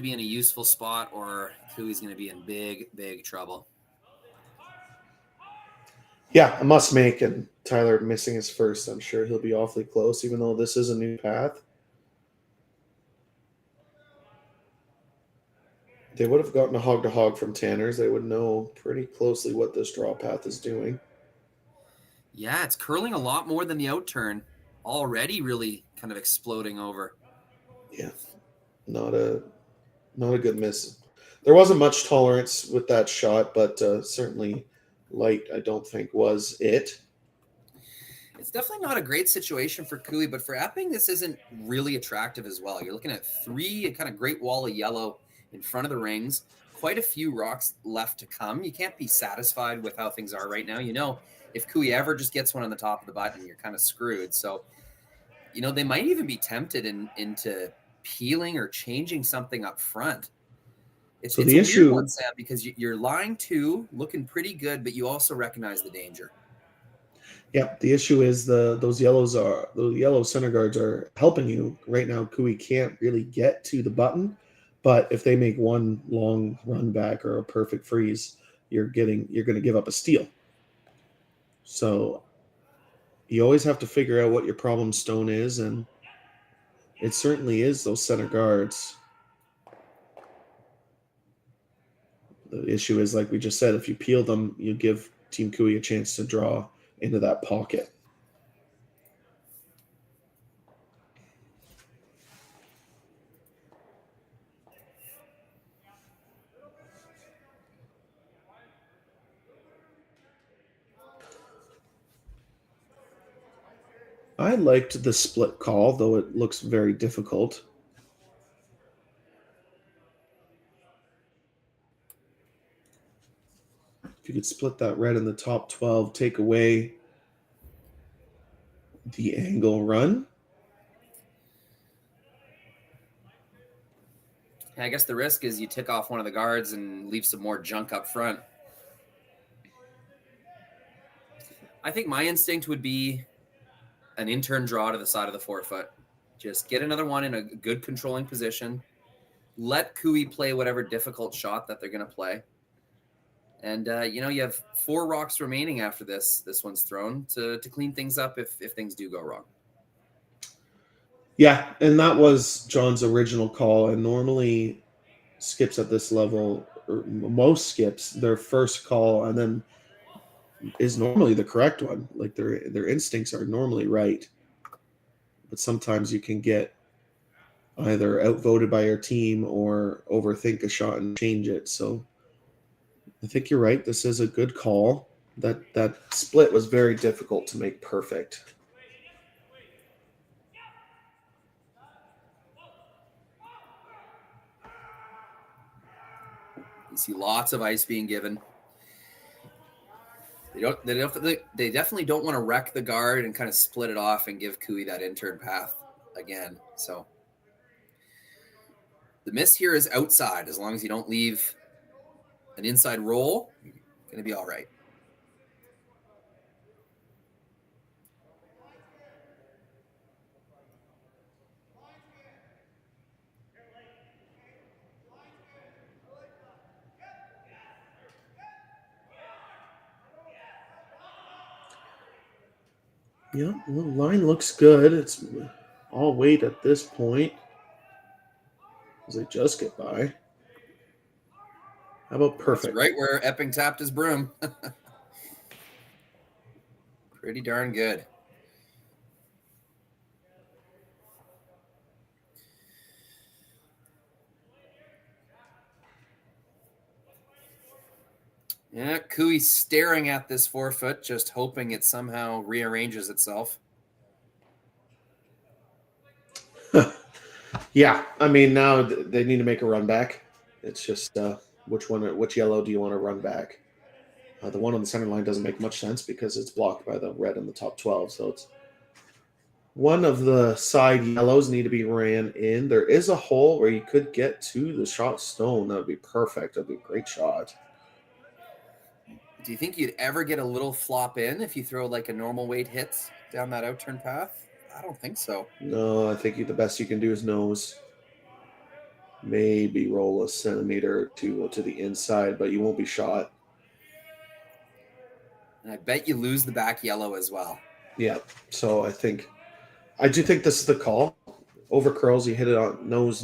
be in a useful spot or Cooey's going to be in big trouble. Yeah, a must make, and Tyler missing his first. I'm sure he'll be awfully close, even though this is a new path. They would have gotten a hog to hog from Tanner's. They would know pretty closely what this draw path is doing. Yeah, it's curling a lot more than the outturn. Already really kind of exploding over. Yeah, not a good miss. There wasn't much tolerance with that shot, but certainly light, I don't think, was it. It's definitely not a great situation for Cooey, but for Epping, this isn't really attractive as well. You're looking at a kind of great wall of yellow in front of the rings. Quite a few rocks left to come. You can't be satisfied with how things are right now. If Cooey ever just gets one on the top of the button, you're kind of screwed. So, they might even be tempted into peeling or changing something up front. It's a weird one, Sam, because you're lying to, looking pretty good, but you also recognize the danger. Yeah, the issue is those yellow center guards are helping you right now. Cooey can't really get to the button, but if they make one long run back or a perfect freeze, you're going to give up a steal. So you always have to figure out what your problem stone is, and it certainly is those center guards. The issue is, like we just said, if you peel them, you give Team Cooey a chance to draw into that pocket. I liked the split call, though it looks very difficult. If you could split that red in the top 12, take away the angle run. I guess the risk is you tick off one of the guards and leave some more junk up front. I think my instinct would be an in-turn draw to the side of the 4-foot. Just get another one in a good controlling position. Let Cooey play whatever difficult shot that they're going to play. And, you have 4 rocks remaining after this one's thrown to clean things up if things do go wrong. Yeah, and that was John's original call. And normally skips at this level, or most skips, their first call and then is normally the correct one. Like their instincts are normally right. But sometimes you can get either outvoted by your team or overthink a shot and change it. So I think you're right. This is a good call. That split was very difficult to make perfect. You see lots of ice being given. They definitely don't want to wreck the guard and kind of split it off and give Cooey that in-turn path again. So the miss here is outside. As long as you don't leave an inside roll, you're going to be all right. Yeah, the line looks good. It's all weight at this point as they just get by. How about perfect? That's right where Epping tapped his broom. Pretty darn good. Yeah, Cooey staring at this 4-foot, just hoping it somehow rearranges itself. Yeah, I mean, now they need to make a run back. It's just which yellow do you want to run back? The one on the center line doesn't make much sense because it's blocked by the red in the top 12. So it's one of the side yellows need to be ran in. There is a hole where you could get to the shot stone. That would be perfect. That would be a great shot. Do you think you'd ever get a little flop in if you throw like a normal weight hits down that outturn path? I don't think so. No, I think the best you can do is nose. maybe roll a centimeter or two to the inside, but you won't be shot. And I bet you lose the back yellow as well. Yeah. So I do think this is the call. Over curls, you hit it on nose.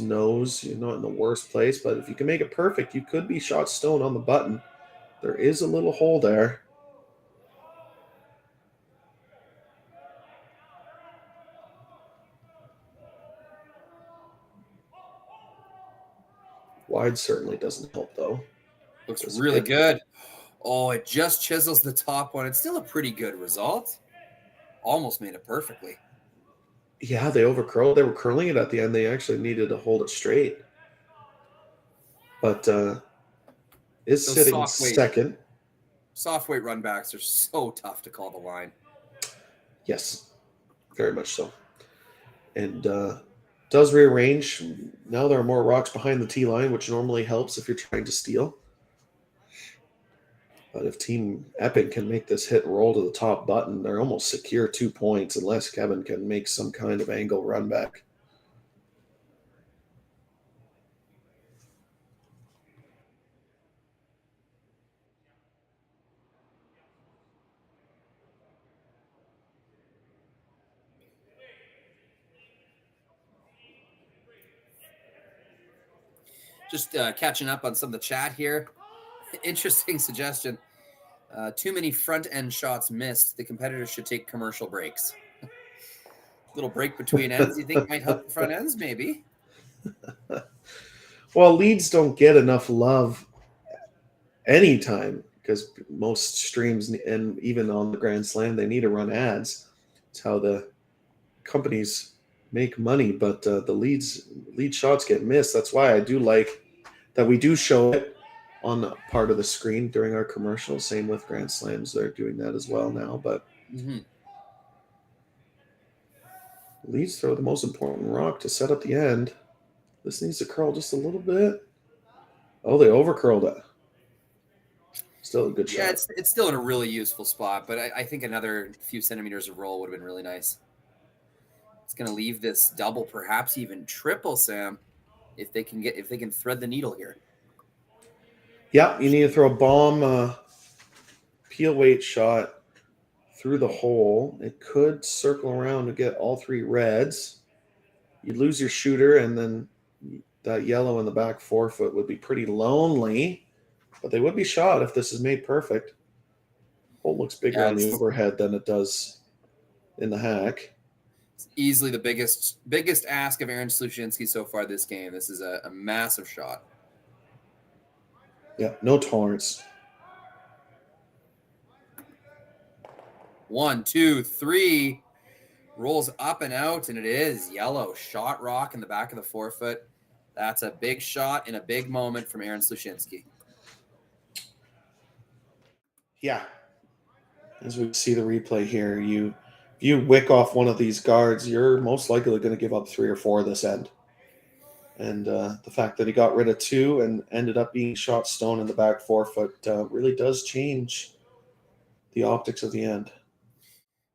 You're not in the worst place, but if you can make it perfect, you could be shot stone on the button. There is a little hole there. Wide certainly doesn't help, though. Looks really good. Oh, it just chisels the top one. It's still a pretty good result. Almost made it perfectly. Yeah, they overcurled. They were curling it at the end. They actually needed to hold it straight. But is sitting second. Soft weight run backs are so tough to call the line. Yes, very much so. And does rearrange. Now there are more rocks behind the tee line, which normally helps if you're trying to steal. But if Team Epping can make this hit roll to the top button, they're almost secure 2 points unless Kevin can make some kind of angle run back. Just catching up on some of the chat here. Interesting suggestion. Too many front end shots missed. The competitors should take commercial breaks. Little break between ends, you think might help the front ends, maybe? Well, leads don't get enough love anytime because most streams and even on the Grand Slam, they need to run ads. It's how the companies make money, but the lead shots get missed. That's why I do like that we do show it on part of the screen during our commercials. Same with Grand Slams. They're doing that as well now, but leads throw the most important rock to set up the end. This needs to curl just a little bit. Oh, they overcurled it. Still a good shot. Yeah, it's still in a really useful spot, but I think another few centimeters of roll would have been really nice. It's going to leave this double, perhaps even triple, Sam, if they can thread the needle here. Yeah, you need to throw a bomb peel weight shot through the hole. It could circle around to get all three reds. You lose your shooter, and then that yellow in the back forefoot would be pretty lonely, but they would be shot if this is made perfect. Hole looks bigger on the overhead than it does in the hack. It's easily the biggest ask of Aaron Sluchinski so far this game. This is a massive shot. Yeah, no tolerance. 1, 2, 3. Rolls up and out, and it is yellow. Shot rock in the back of the forefoot. That's a big shot in a big moment from Aaron Sluchinski. Yeah. As we see the replay here, if you wick off one of these guards, you're most likely going to give up 3 or 4 this end. And the fact that he got rid of 2 and ended up being shot stone in the back forefoot really does change the optics of the end.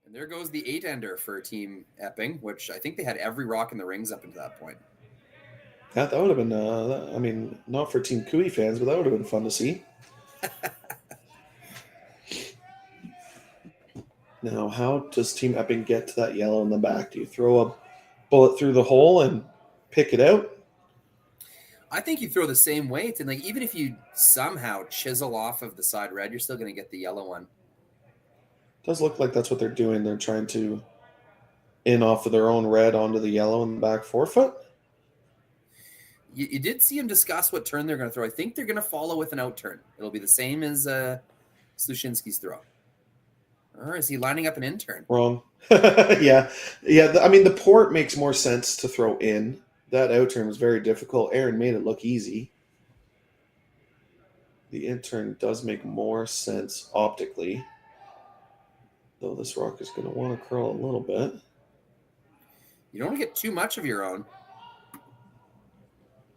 And there goes the 8-ender for Team Epping, which I think they had every rock in the rings up until that point. Yeah, that would have been, not for Team Cooey fans, but that would have been fun to see. Now, how does Team Epping get to that yellow in the back? Do you throw a bullet through the hole and pick it out? I think you throw the same weight, and even if you somehow chisel off of the side red, you're still going to get the yellow one. It does look like that's what they're doing. They're trying to in off of their own red onto the yellow in the back forefoot. You did see him discuss what turn they're going to throw. I think they're going to follow with an out turn. It'll be the same as Sluchinski's throw. Or is he lining up an in turn? Wrong. Yeah. The port makes more sense to throw in. That out turn was very difficult. Aaron made it look easy. The in turn does make more sense optically. Though this rock is going to want to curl a little bit. You don't want to get too much of your own.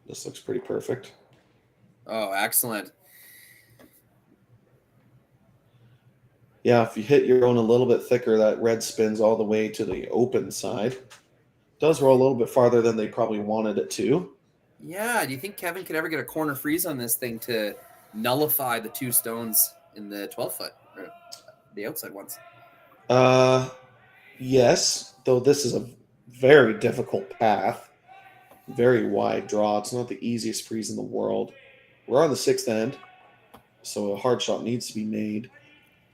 This looks pretty perfect. Oh, excellent. Yeah, if you hit your own a little bit thicker, that red spins all the way to the open side. Does roll a little bit farther than they probably wanted it to. Yeah, do you think Kevin could ever get a corner freeze on this thing to nullify the 2 stones in the 12-foot, or the outside ones? Yes, though this is a very difficult path, very wide draw. It's not the easiest freeze in the world. We're on the 6th end, so a hard shot needs to be made.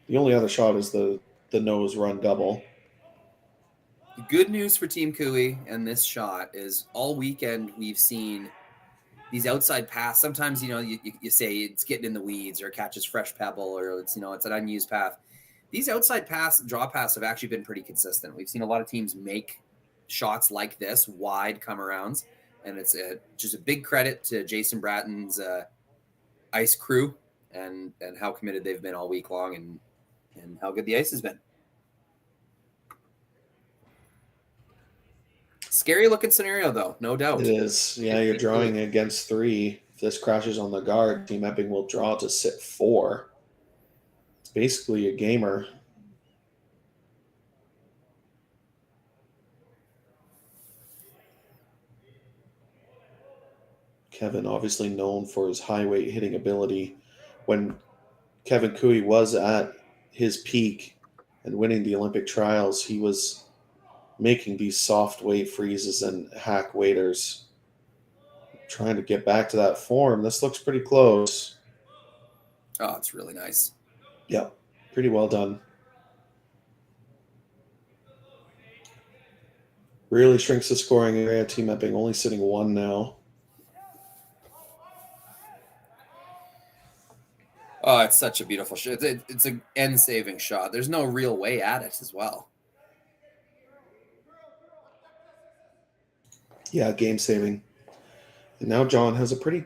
The only other shot is the nose run double. The good news for Team Cooey and this shot is all weekend we've seen these outside pass. Sometimes, you say it's getting in the weeds or catches fresh pebble or it's an unused path. These outside draw pass have actually been pretty consistent. We've seen a lot of teams make shots like this, wide come arounds, and it's just a big credit to Jason Bratton's ice crew and how committed they've been all week long and how good the ice has been. Scary looking scenario, though, no doubt. It is. Yeah, you're drawing against 3. If this crashes on the guard, Team Epping will draw to sit 4. It's basically a gamer. Kevin, obviously known for his high weight hitting ability. When Kevin Cooey was at his peak and winning the Olympic trials, he was making these soft weight freezes and hack waiters. Trying to get back to that form. This looks pretty close. Oh, it's really nice. Yep, pretty well done. Really shrinks the scoring area. Team Epping only sitting 1 now. Oh, it's such a beautiful shot. It's an end-saving shot. There's no real way at it as well. Yeah, game saving. And now John has a pretty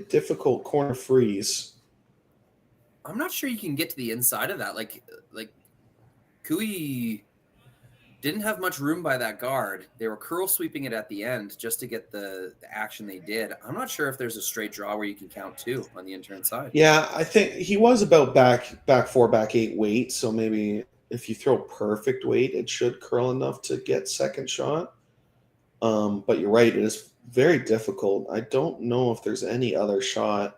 difficult corner freeze. I'm not sure you can get to the inside of that. Like Cooey didn't have much room by that guard. They were curl sweeping it at the end just to get the action they did. I'm not sure if there's a straight draw where you can count 2 on the intern side. Yeah, I think he was about back 4, back 8 weight. So maybe if you throw perfect weight, it should curl enough to get second shot. But you're right, it is very difficult. I don't know if there's any other shot.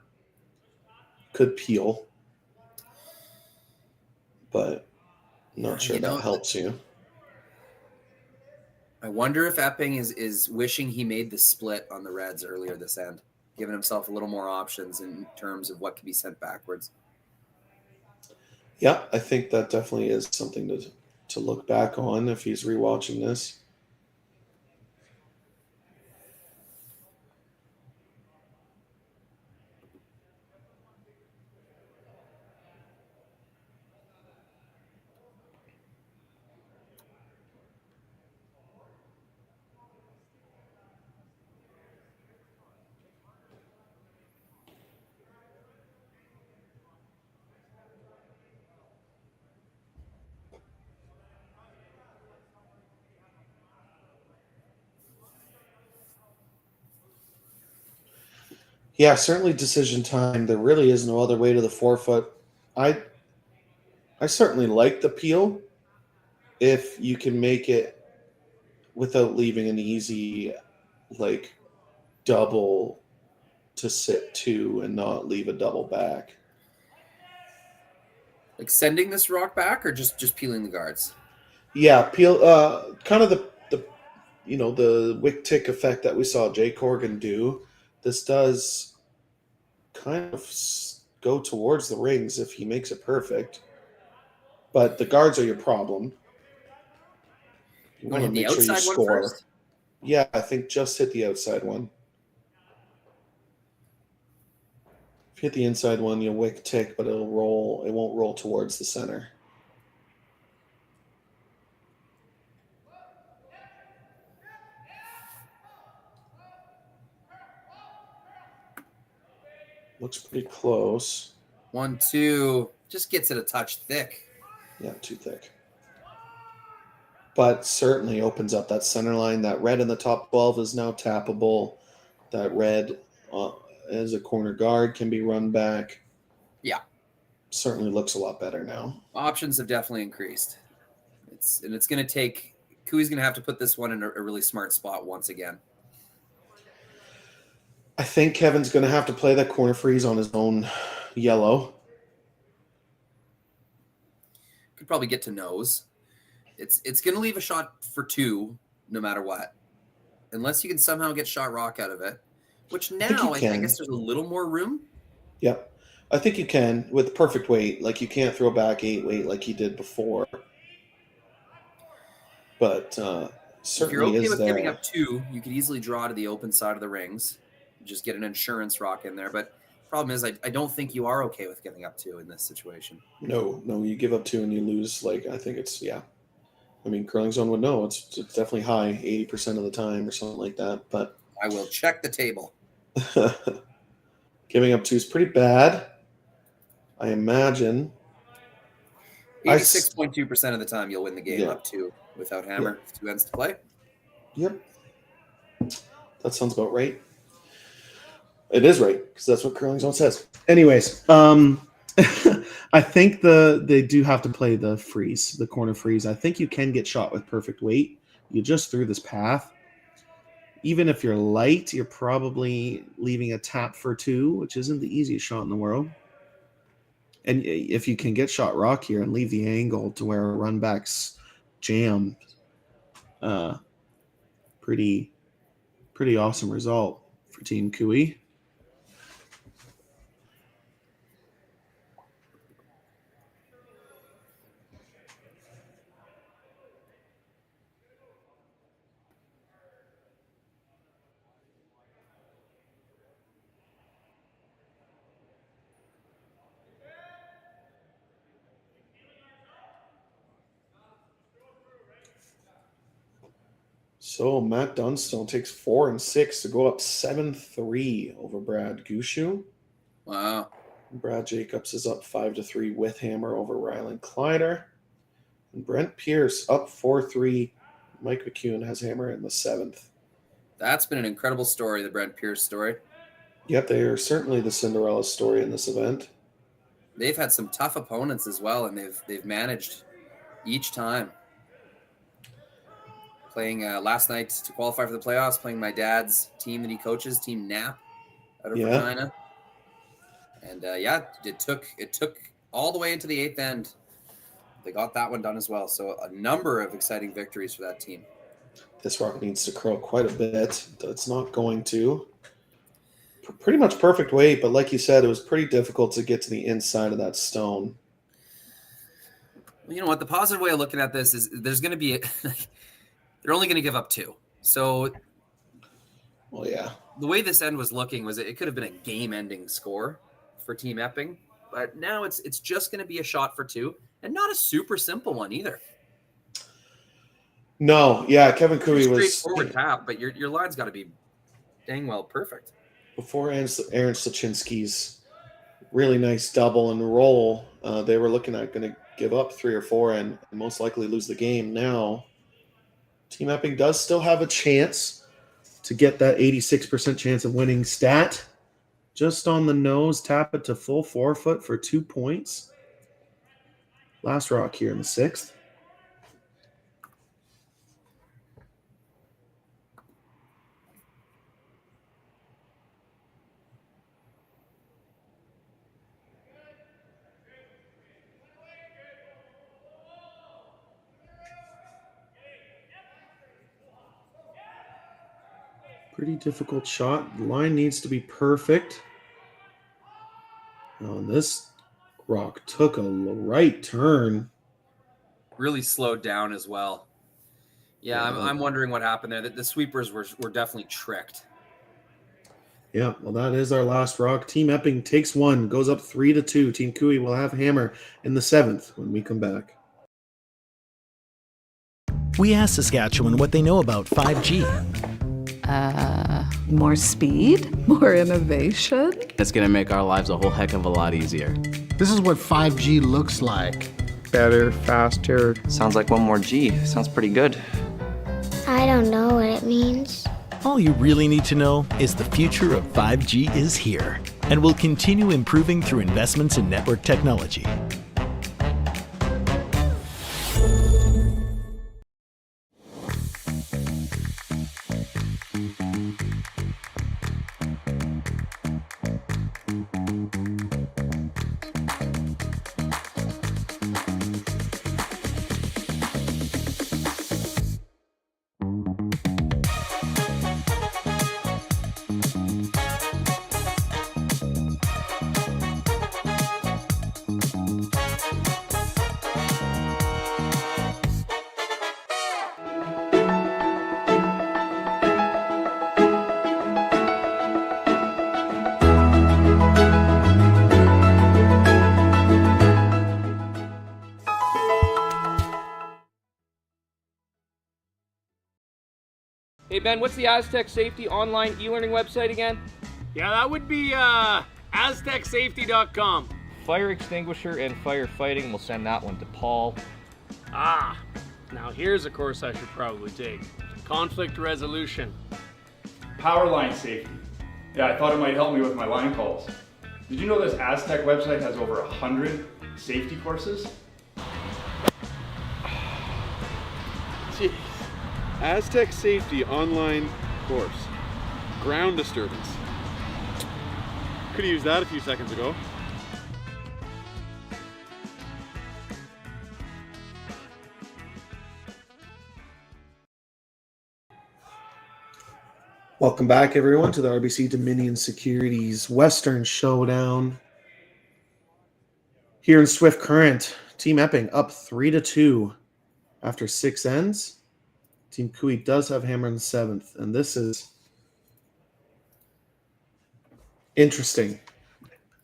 Could peel, but not sure that helps you. I wonder if Epping is wishing he made the split on the Reds earlier this end, giving himself a little more options in terms of what can be sent backwards. Yeah, I think that definitely is something to look back on if he's rewatching this. Yeah, certainly decision time. There really is no other way to the 4-foot. I certainly like the peel if you can make it without leaving an easy double to sit 2 and not leave a double back. Like sending this rock back or just peeling the guards? Yeah, peel kind of the wick tick effect that we saw Jay Corrigan do. This does kind of go towards the rings if he makes it perfect. But the guards are your problem. You want to make sure you score. Yeah, I think just hit the outside one. If you hit the inside one, you'll wick tick, but it'll roll. It won't roll towards the center. Looks pretty close. 1-2, just gets it a touch thick. Yeah, too thick. But certainly opens up that center line. That red in the top 12 is now tappable. That red as a corner guard can be run back. Yeah. Certainly looks a lot better now. Options have definitely increased. It's going to take – Cooey's going to have to put this one in a really smart spot once again. I think Kevin's going to have to play that corner freeze on his own yellow. Could probably get to nose. It's going to leave a shot for 2 no matter what. Unless you can somehow get shot rock out of it, which now I guess there's a little more room. Yep. I think you can with perfect weight. Like, you can't throw back 8 weight like you did before. But certainly, if you're okay with giving up 2, you could easily draw to the open side of the rings, just get an insurance rock in there. But problem is, I don't think you are okay with giving up 2 in this situation. No, you give up 2 and you lose. Like, I think it's I mean, Curling Zone would know it's definitely high 80% of the time or something like that. But I will check the table. Giving up 2 is pretty bad, I imagine. 86.2% of the time you'll win the game up 2 without hammer. 2 ends to play. Yep. That sounds about right. It is right, because that's what Curling Zone says. Anyways, I think they do have to play the freeze, the corner freeze. I think you can get shot with perfect weight. You just threw this path. Even if you're light, you're probably leaving a tap for 2, which isn't the easiest shot in the world. And if you can get shot rock here and leave the angle to where a run back's jammed, pretty awesome result for Team QE. So Matt Dunstone takes 4 and 6 to go up 7-3 over Brad Gushu. Wow. Brad Jacobs is up 5-3 with hammer over Rylan Kleider. And Brent Pierce up 4-3. Mike McCune has hammer in the 7th. That's been an incredible story, the Brent Pierce story. Yep, they are certainly the Cinderella story in this event. They've had some tough opponents as well, and they've managed each time. Playing last night to qualify for the playoffs, playing my dad's team that he coaches, Team Knapp out of Regina. And it took all the way into the 8th end. They got that one done as well. So a number of exciting victories for that team. This rock needs to curl quite a bit. It's not going to. Pretty much perfect weight, but like you said, it was pretty difficult to get to the inside of that stone. Well, you know what? The positive way of looking at this is there's going to be they're only going to give up 2. So, well, yeah. The way this end was looking was it could have been a game-ending score for Team Epping, but now it's just going to be a shot for 2, and not a super simple one either. No, yeah, Kevin Cooey was straightforward tap, but your line's got to be dang well perfect. Before Aaron Slachinski's really nice double and roll, they were looking at going to give up 3 or 4 and most likely lose the game. Now, Team Epping does still have a chance to get that 86% chance of winning stat. Just on the nose, tap it to full forefoot for 2 points. Last rock here in the 6th. Pretty difficult shot. The line needs to be perfect. Oh, and this rock took a right turn. Really slowed down as well. Yeah, I'm wondering what happened there. The sweepers were definitely tricked. Yeah, well, that is our last rock. Team Epping takes 1, goes up 3-2. Team Cooey will have hammer in the 7th when we come back. We asked Saskatchewan what they know about 5G. More speed, more innovation. It's going to make our lives a whole heck of a lot easier. This is what 5G looks like. Better, faster. Sounds like one more G. Sounds pretty good. I don't know what it means. All you really need to know is the future of 5G is here and will continue improving through investments in network technology. Ben, what's the Aztec Safety online e-learning website again? Yeah, that would be aztecsafety.com. Fire extinguisher and firefighting. We'll send that one to Paul. Ah, now here's a course I should probably take. Conflict resolution. Power line safety. Yeah, I thought it might help me with my line calls. Did you know this Aztec website has over 100 safety courses? Jeez. Aztec Safety online course. Ground disturbance. Could have used that a few seconds ago. Welcome back, everyone, to the RBC Dominion Securities Western Showdown. Here in Swift Current, Team Epping up 3-2 after 6 ends. Team Kui does have hammer in the 7th, and this is interesting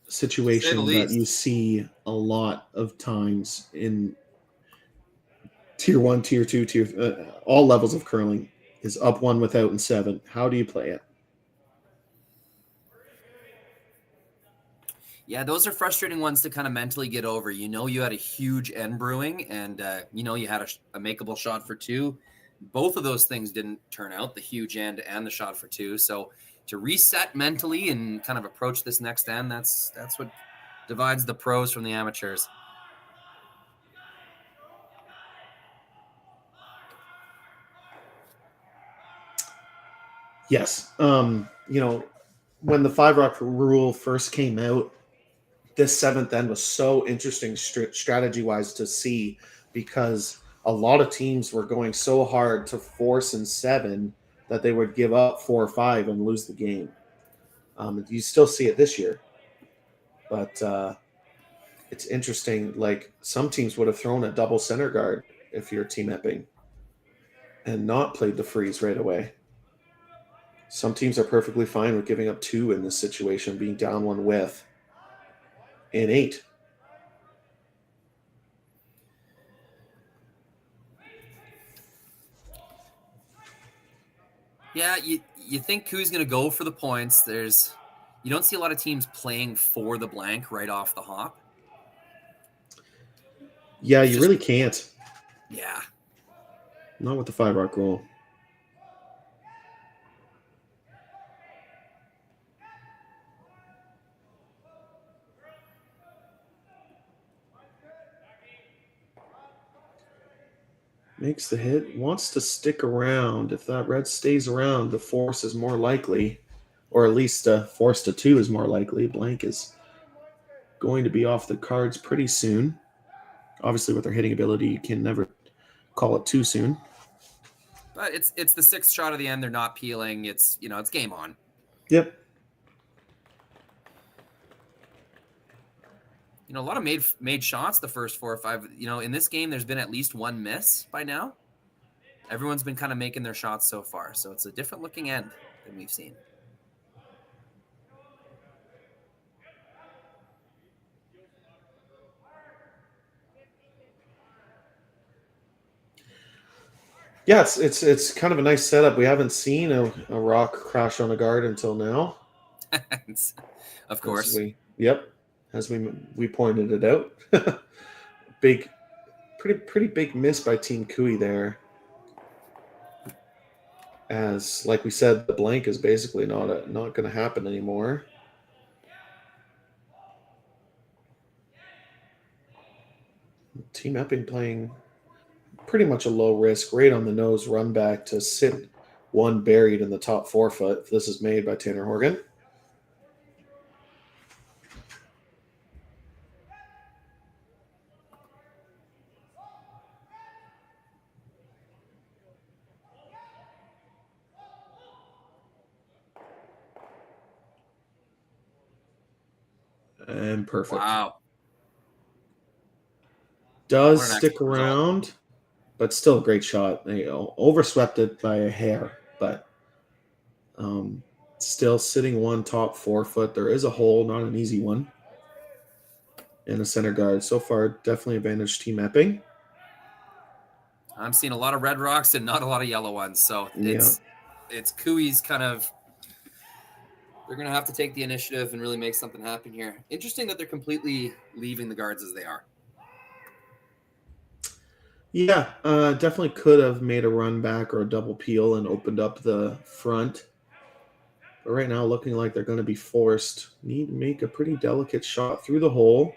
situation that you see a lot of times in Tier 1, Tier 2, all levels of curling. Is up 1 without and 7. How do you play it? Yeah, those are frustrating ones to kind of mentally get over. You know, you had a huge end brewing, and you know you had a makeable shot for 2. Both of those things didn't turn out, the huge end and the shot for 2. So to reset mentally and kind of approach this next end, that's what divides the pros from the amateurs. Yes. You know, when the 5-rock rule first came out, this 7th end was so interesting strategy-wise to see, because a lot of teams were going so hard to force in 7 that they would give up 4 or 5 and lose the game. You still see it this year. But it's interesting. Like, some teams would have thrown a double center guard if you're Team Epping and not played the freeze right away. Some teams are perfectly fine with giving up 2 in this situation, being down 1 with in 8. Yeah, you think Kui's going to go for the points. You don't see a lot of teams playing for the blank right off the hop. Yeah, you really can't. Yeah. Not with the 5-rock rule. Makes the hit, wants to stick around. If that red stays around, the force is more likely, or at least force to 2 is more likely. Blank is going to be off the cards pretty soon. Obviously, with their hitting ability, you can never call it too soon. But it's the 6th shot of the end. They're not peeling. It's game on. Yep. A lot of made shots the first 4 or 5. In this game, there's been at least 1 miss by now. Everyone's been kind of making their shots so far. So it's a different looking end than we've seen. Yeah, it's kind of a nice setup. We haven't seen a rock crash on a guard until now. Of course. As we pointed it out. Pretty big miss by Team Kui there. As, like we said, the blank is basically not going to happen anymore. Team Epping playing pretty much a low risk, right on the nose run back to sit 1 buried in the top 4 foot. This is made by Tanner Horgan. And perfect. Wow. Does stick around, but still a great shot. Overswept it by a hair, but still sitting 1 top 4 foot. There is a hole, not an easy one. And a center guard. So far, definitely advantage Team I'm seeing a lot of red rocks and not a lot of yellow ones. So it's Cooey's kind of. They're going to have to take the initiative and really make something happen here. Interesting that they're completely leaving the guards as they are. Yeah, definitely could have made a run back or a double peel and opened up the front. But right now, looking like they're going to be forced. Need to make a pretty delicate shot through the hole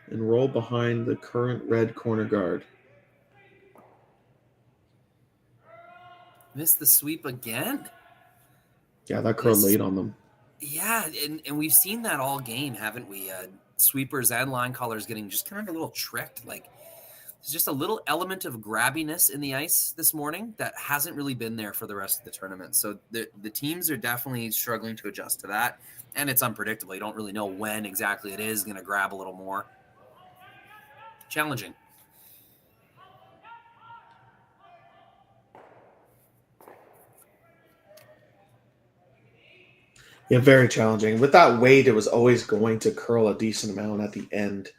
and roll behind the current red corner guard. Missed the sweep again. Yeah, that curled late on them. Yeah, and we've seen that all game, haven't we? Sweepers and line callers getting just kind of a little tricked. Like, there's just a little element of grabbiness in the ice this morning that hasn't really been there for the rest of the tournament. So the teams are definitely struggling to adjust to that, and it's unpredictable. You don't really know when exactly it is going to grab a little more. Challenging. Yeah, very challenging. With that weight, it was always going to curl a decent amount at the end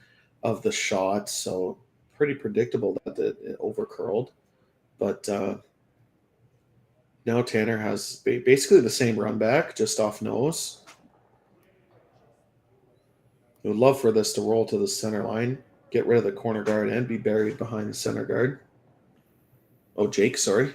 of the shot. So pretty predictable that it over curled. But now Tanner has basically the same run back, just off nose. I would love for this to roll to the center line, get rid of the corner guard, and be buried behind the center guard. Oh, Jake, sorry.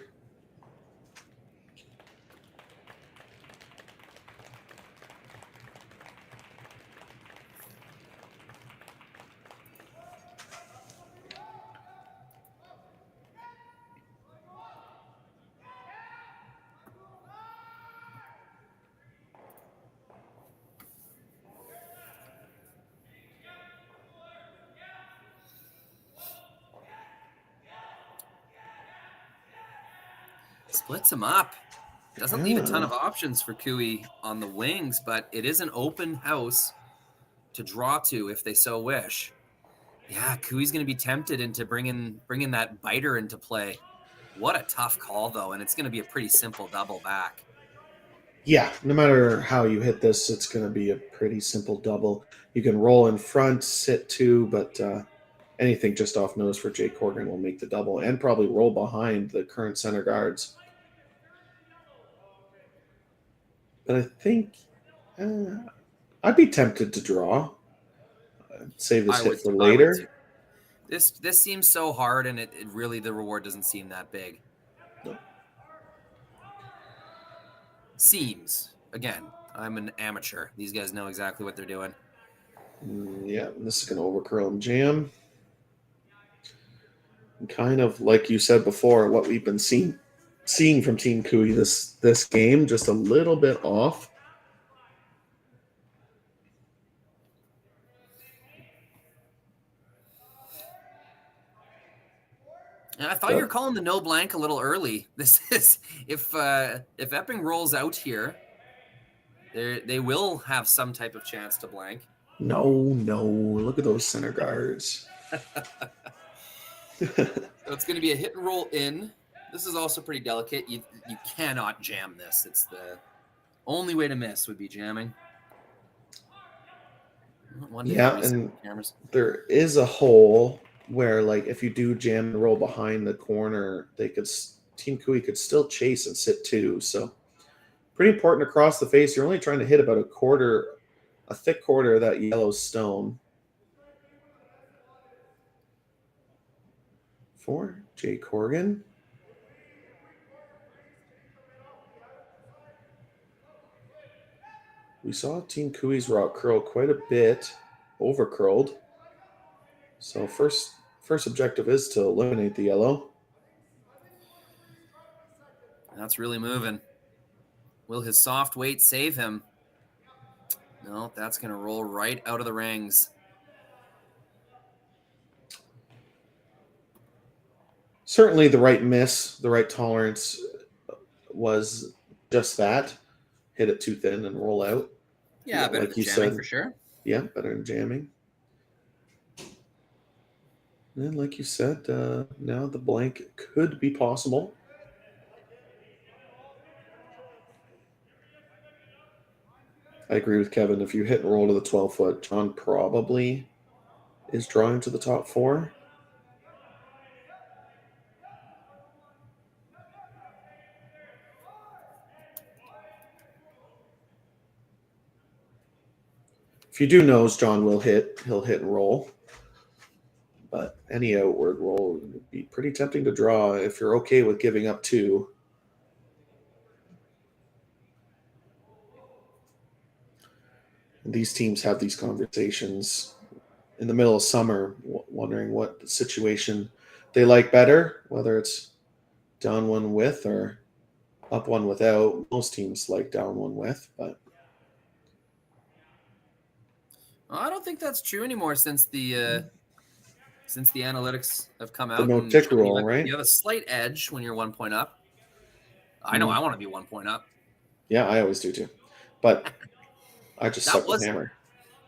Splits him up. Doesn't leave a ton of options for Cooey on the wings, but it is an open house to draw to if they so wish. Yeah, Cooey's going to be tempted into bringing that biter into play. What a tough call, though, and it's going to be a pretty simple double back. Yeah, no matter how you hit this, it's going to be a pretty simple double. You can roll in front, sit two, but anything just off nose for Jake Corrigan will make the double and probably roll behind the current center guards. But I think I'd be tempted to draw. Save this hit for later. This seems so hard, and it really, the reward doesn't seem that big. No. Seems. Again, I'm an amateur. These guys know exactly what they're doing. Yeah, this is going to overcurl and jam. And kind of like you said before, what we've been seeing from Team Cooey this game, just a little bit off. And I thought you were calling the no blank a little early. This is if Epping rolls out here, they will have some type of chance to blank. No, look at those center guards. So it's going to be a hit and roll in. This is also pretty delicate. You cannot jam this. It's the only way to miss would be jamming. Yeah, and there is a hole where, like, if you do jam and roll behind the corner, Team Cooey could still chase and sit two. So pretty important across the face. You're only trying to hit about a thick quarter of that yellow stone. For Jay Corrigan. We saw Team Cooey's rock curl quite a bit, over curled. So first objective is to eliminate the yellow. That's really moving. Will his soft weight save him? No, that's going to roll right out of the rings. Certainly the right miss, the right tolerance was just that. Hit it too thin and roll out. Yeah, better than jamming for sure. Yeah, better than jamming. And like you said, now the blank could be possible. I agree with Kevin. If you hit and roll to the 12-foot, John probably is drawing to the top four. If you do nose, John will hit. He'll hit and roll. But any outward roll would be pretty tempting to draw if you're okay with giving up 2. And these teams have these conversations in the middle of summer, wondering what situation they like better, whether it's down 1 with or up 1 without. Most teams like down 1 with, but I don't think that's true anymore since the analytics have come out. The no tick roll, right? You have a slight edge when you're 1 point up. I know I want to be 1 point up. Yeah, I always do too. But I just suck with hammer.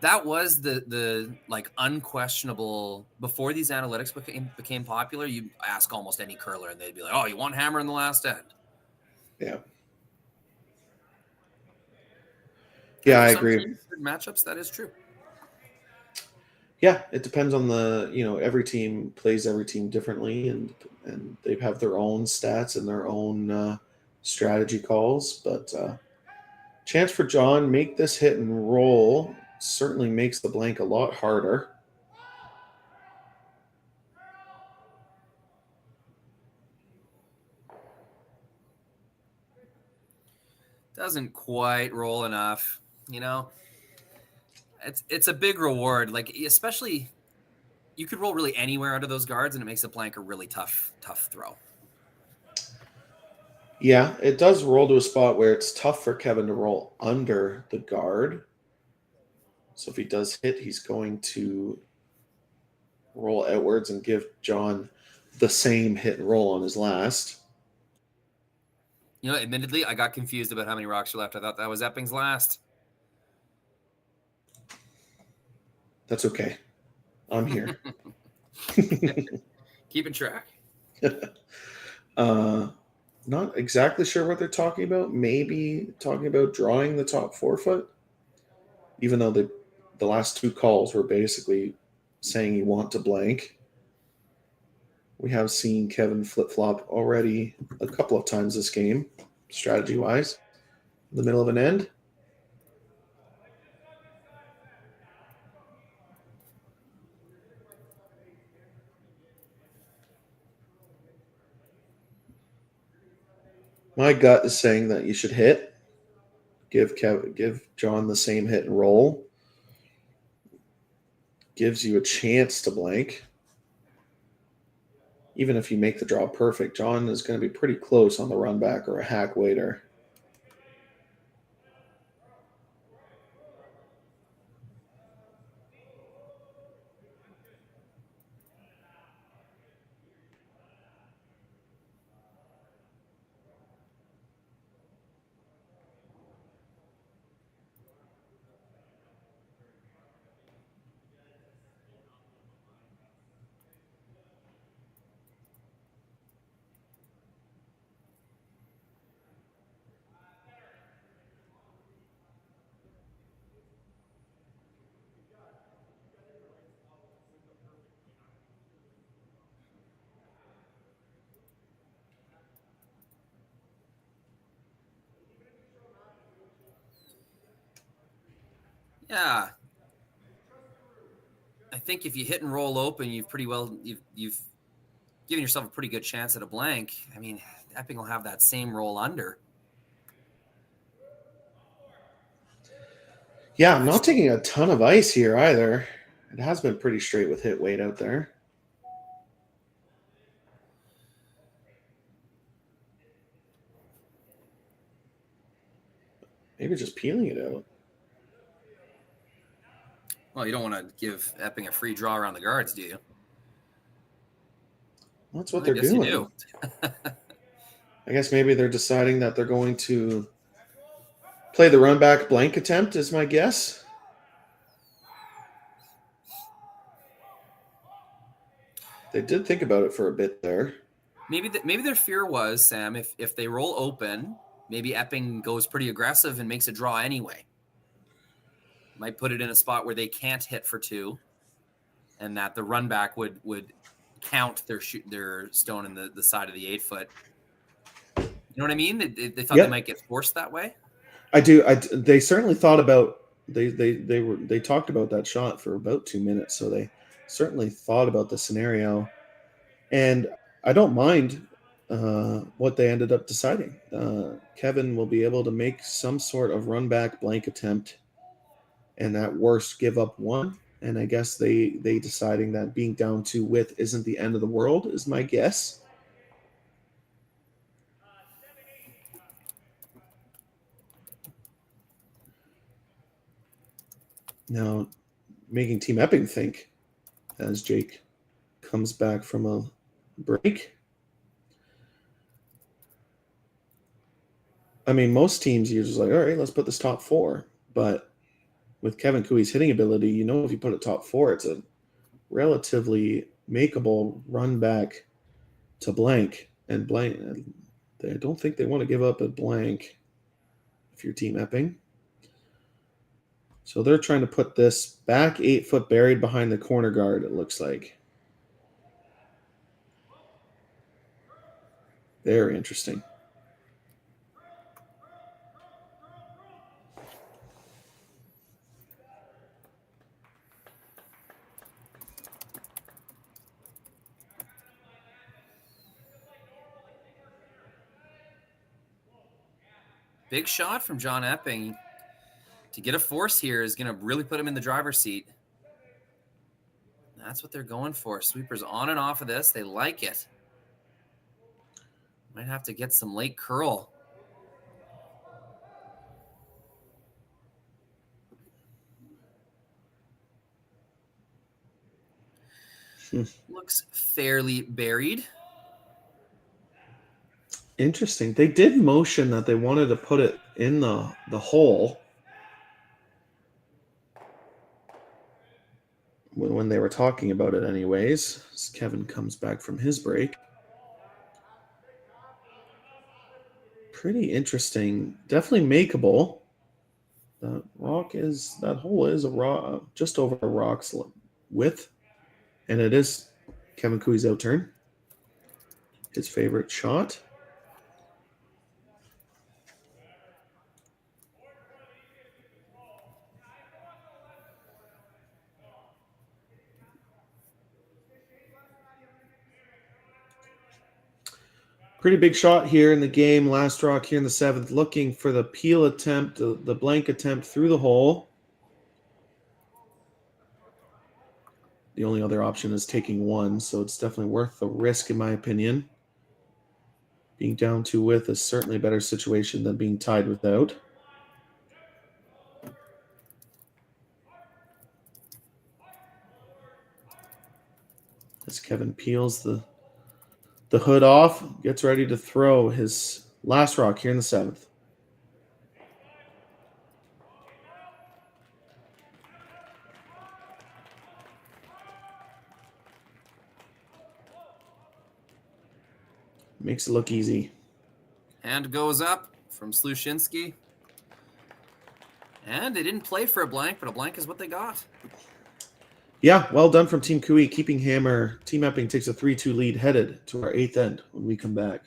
That was the like unquestionable before these analytics became popular. You ask almost any curler and they'd be like, "Oh, you want hammer in the last end?" Yeah. Yeah, I agree. Matchups, that is true. Yeah, it depends on every team plays every team differently, and they have their own stats and their own strategy calls. But chance for John, make this hit and roll certainly makes the blank a lot harder. Doesn't quite roll enough, It's a big reward, like especially you could roll really anywhere under those guards, and it makes a blank a really tough throw. Yeah, it does roll to a spot where it's tough for Kevin to roll under the guard. So if he does hit, he's going to roll outwards and give John the same hit and roll on his last. Admittedly, I got confused about how many rocks are left. I thought that was Epping's last. That's okay. I'm here. Keeping track. Not exactly sure what they're talking about. Maybe talking about drawing the top 4 foot. Even though the last 2 calls were basically saying you want to blank. We have seen Kevin flip-flop already a couple of times this game, strategy-wise, in the middle of an end. My gut is saying that you should hit. Give John the same hit and roll. Gives you a chance to blank. Even if you make the draw perfect, John is going to be pretty close on the run back or a hack waiter. Yeah. I think if you hit and roll open, you've given yourself a pretty good chance at a blank. I mean, Epping will have that same roll under. Yeah, I'm not taking a ton of ice here either. It has been pretty straight with hit weight out there. Maybe just peeling it out. Well, you don't want to give Epping a free draw around the guards, do you? That's what they're doing. You do. I guess maybe they're deciding that they're going to play the run back blank attempt is my guess. They did think about it for a bit there. Maybe their fear was, Sam, if they roll open, maybe Epping goes pretty aggressive and makes a draw anyway. Might put it in a spot where they can't hit for 2, and that the run back would count their stone in the side of the 8 foot. You know what I mean? They thought they might get forced that way. I do. They certainly thought about They talked about that shot for about 2 minutes, so they certainly thought about the scenario, and I don't mind what they ended up deciding. Kevin will be able to make some sort of run back blank attempt, and at worst give up one. And I guess they deciding that being down 2 width isn't the end of the world is my guess. Now, making Team Epping think as Jake comes back from a break. I mean, most teams, you're just like, all right, let's put this top 4. But with Kevin Cooey's hitting ability, you know if you put a top 4, it's a relatively makeable run back to blank. And blank, I don't think they want to give up a blank if you're Team Epping. So they're trying to put this back 8 foot buried behind the corner guard, it looks like. Very interesting. Big shot from John Epping. To get a force here is going to really put him in the driver's seat. That's what they're going for. Sweepers on and off of this. They like it. Might have to get some late curl. Looks fairly buried. Interesting. They did motion that they wanted to put it in the hole when they were talking about it anyways, as Kevin comes back from his break. Pretty interesting. Definitely makeable. That hole is a rock, just over a rock's width. And it is Kevin Cooey's out turn. His favorite shot. Pretty big shot here in the game. Last rock here in the 7th. Looking for the peel attempt, the blank attempt through the hole. The only other option is taking 1, so it's definitely worth the risk in my opinion. Being down 2 width is certainly a better situation than being tied without. As Kevin peels the hood off, gets ready to throw his last rock here in the 7th. Makes it look easy. Hand goes up from Slushinsky. And they didn't play for a blank, but a blank is what they got. Yeah, well done from Team Cooey, keeping hammer. Team Epping takes a 3-2 lead, headed to our 8th end when we come back.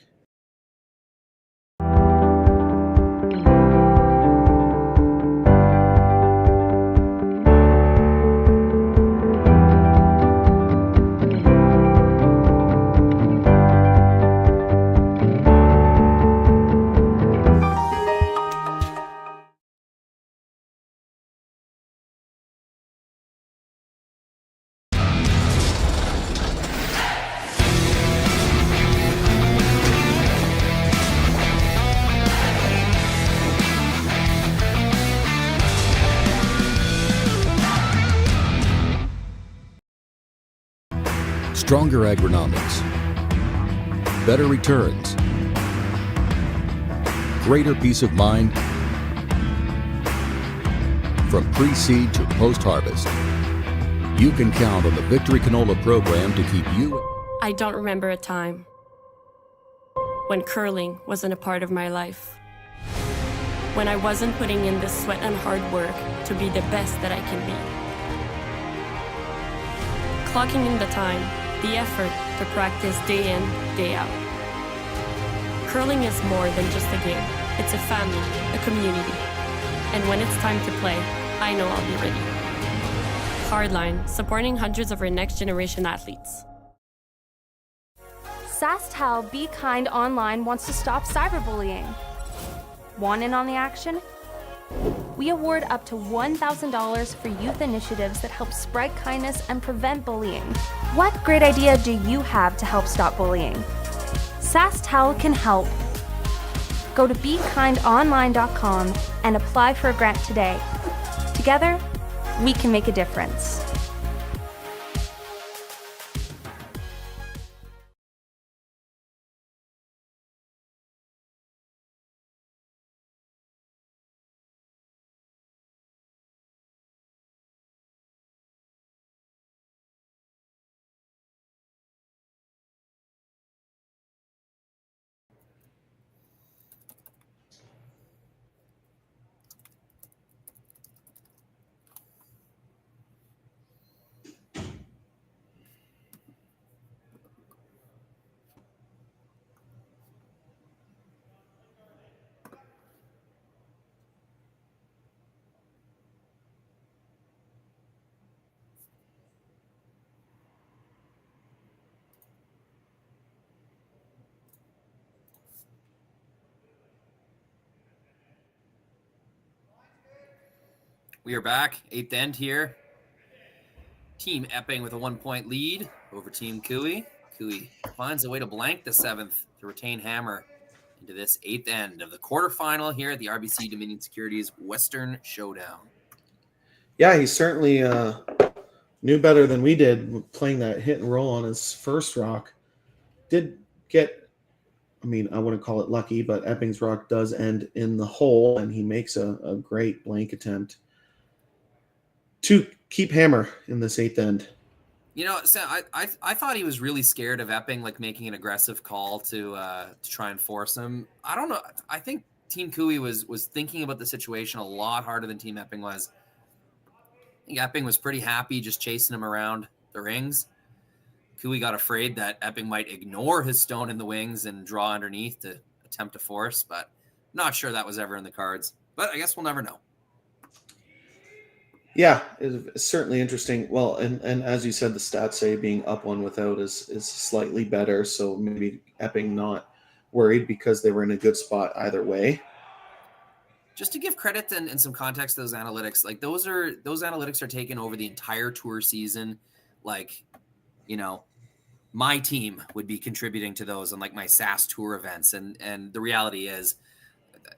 Stronger agronomics, better returns, greater peace of mind from pre-seed to post-harvest. You can count on the Victory Canola program to keep you. I don't remember a time when curling wasn't a part of my life, when I wasn't putting in the sweat and hard work to be the best that I can be. Clocking in the time, the effort to practice day in, day out. Curling is more than just a game. It's a family, a community. And when it's time to play, I know I'll be ready. Hardline, supporting hundreds of our next generation athletes. Sasktel Be Kind Online wants to stop cyberbullying. Want in on the action? We award up to $1,000 for youth initiatives that help spread kindness and prevent bullying. What great idea do you have to help stop bullying? Sasktel can help. Go to BeKindOnline.com and apply for a grant today. Together, we can make a difference. We are back, 8th end here. Team Epping with a 1-point lead over Team QUI. QUI finds a way to blank the 7th to retain hammer into this 8th end of the quarterfinal here at the RBC Dominion Securities Western Showdown. Yeah, he certainly knew better than we did playing that hit and roll on his first rock. Did get, I mean, I wouldn't call it lucky, but Epping's rock does end in the hole, and he makes a great blank attempt to keep hammer in this 8th end. You know, Sam, I thought he was really scared of Epping, like making an aggressive call to try and force him. I don't know. I think Team QUI was thinking about the situation a lot harder than Team Epping was. I think Epping was pretty happy just chasing him around the rings. QUI got afraid that Epping might ignore his stone in the wings and draw underneath to attempt to force, but not sure that was ever in the cards. But I guess we'll never know. Yeah, it's certainly interesting. Well, and as you said, the stats say being up one without is slightly better. So maybe Epping not worried because they were in a good spot either way. Just to give credit and some context to those analytics, like those analytics are taken over the entire tour season. Like, you know, my team would be contributing to those on like my SAS tour events. And the reality is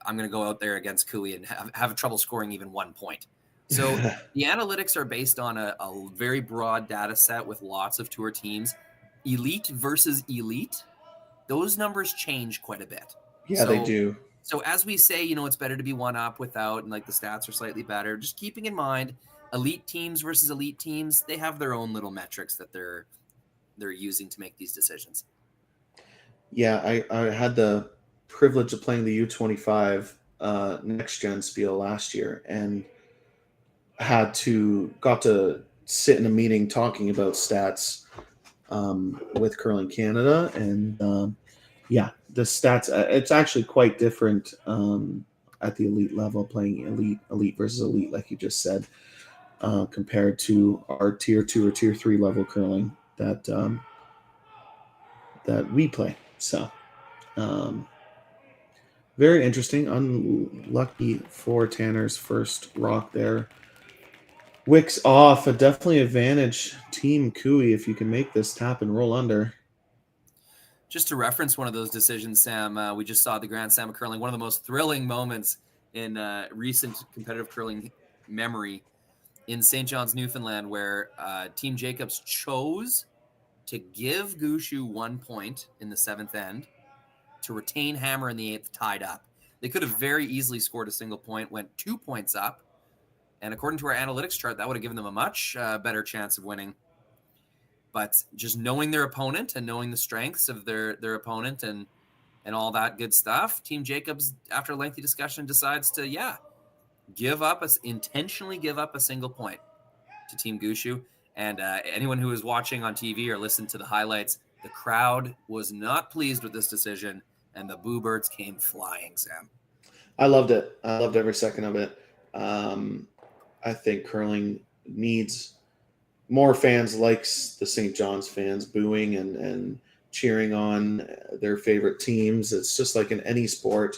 I'm going to go out there against QUI and have trouble scoring even 1 point. So the analytics are based on a very broad data set with lots of tour teams. Elite versus elite, those numbers change quite a bit. Yeah, they do. So as we say, you know, it's better to be one up without, and like the stats are slightly better. Just keeping in mind, elite teams versus elite teams, they have their own little metrics that they're using to make these decisions. Yeah, I had the privilege of playing the U25 next gen spiel last year, and got to sit in a meeting talking about stats with Curling Canada, and yeah, the stats, it's actually quite different at the elite level, playing elite versus elite, like you just said, compared to our tier 2 or tier 3 level curling that we play. So very interesting. Unlucky for Tanner's first rock there. Wicks off, a definitely advantage Team QUI if you can make this tap and roll under. Just to reference one of those decisions, Sam, we just saw the Grand Slam of curling, one of the most thrilling moments in recent competitive curling memory in St. John's, Newfoundland, where Team Jacobs chose to give Gushu 1 point in the 7th end to retain hammer in the 8th tied up. They could have very easily scored a single point, went 2 points up, and according to our analytics chart, that would have given them a much better chance of winning. But just knowing their opponent and knowing the strengths of their opponent and all that good stuff, Team Jacobs, after a lengthy discussion, decides to, intentionally give up a single point to Team Gushu. And anyone who is watching on TV or listened to the highlights, the crowd was not pleased with this decision, and the Boo Birds came flying, Sam. I loved it. I loved every second of it. I think curling needs more fans like the St. John's fans booing and cheering on their favorite teams. It's just like in any sport.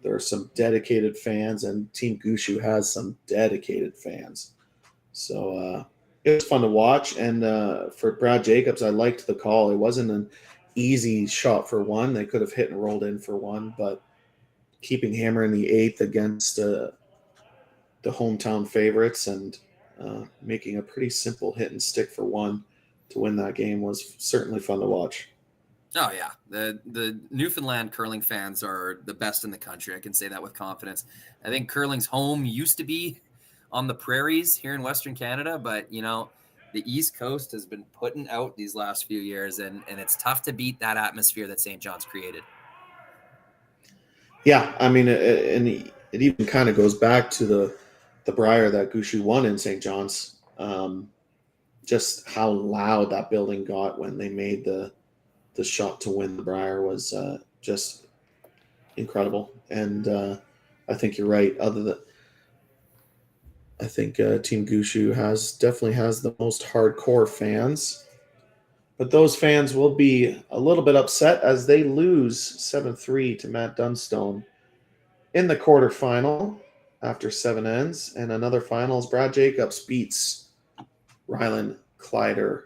There are some dedicated fans, and Team Gushu has some dedicated fans. So it was fun to watch. And for Brad Jacobs, I liked the call. It wasn't an easy shot for one. They could have hit and rolled in for one, but keeping hammer in the 8th against the hometown favorites and making a pretty simple hit and stick for one to win that game was certainly fun to watch. Oh yeah, the Newfoundland curling fans are the best in the country. I can say that with confidence. I think curling's home used to be on the prairies here in Western Canada, but the East Coast has been putting out these last few years, and it's tough to beat that atmosphere that St. John's created. Yeah, I mean, and it even kind of goes back to the Brier that Gushu won in St. John's. Just how loud that building got when they made the shot to win the Brier was just incredible. And I think you're right. I think Team Gushu definitely has the most hardcore fans, but those fans will be a little bit upset as they lose 7-3 to Matt Dunstone in the quarterfinal after 7 ends. And another finals, Brad Jacobs beats Rylan Kleider.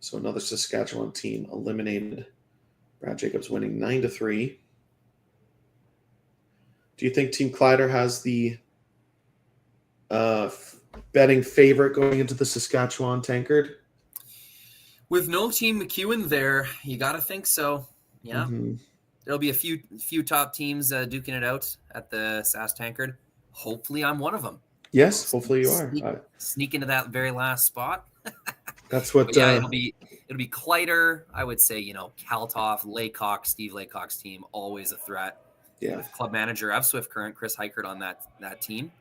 So another Saskatchewan team eliminated. Brad Jacobs winning 9-3. Do you think Team Kleider has the betting favorite going into the Saskatchewan Tankard? With no Team McEwen there, you got to think so. Yeah. Mm-hmm. There'll be a few top teams duking it out at the SAS Tankard. Hopefully I'm one of them. Yes, hopefully you are. Sneak into that very last spot. That's what. Yeah, it'll be Kleider. I would say Kaltoff, Laycock, Steve Laycock's team, always a threat. Yeah. With club manager of Swift Current, Chris Heichert on that team.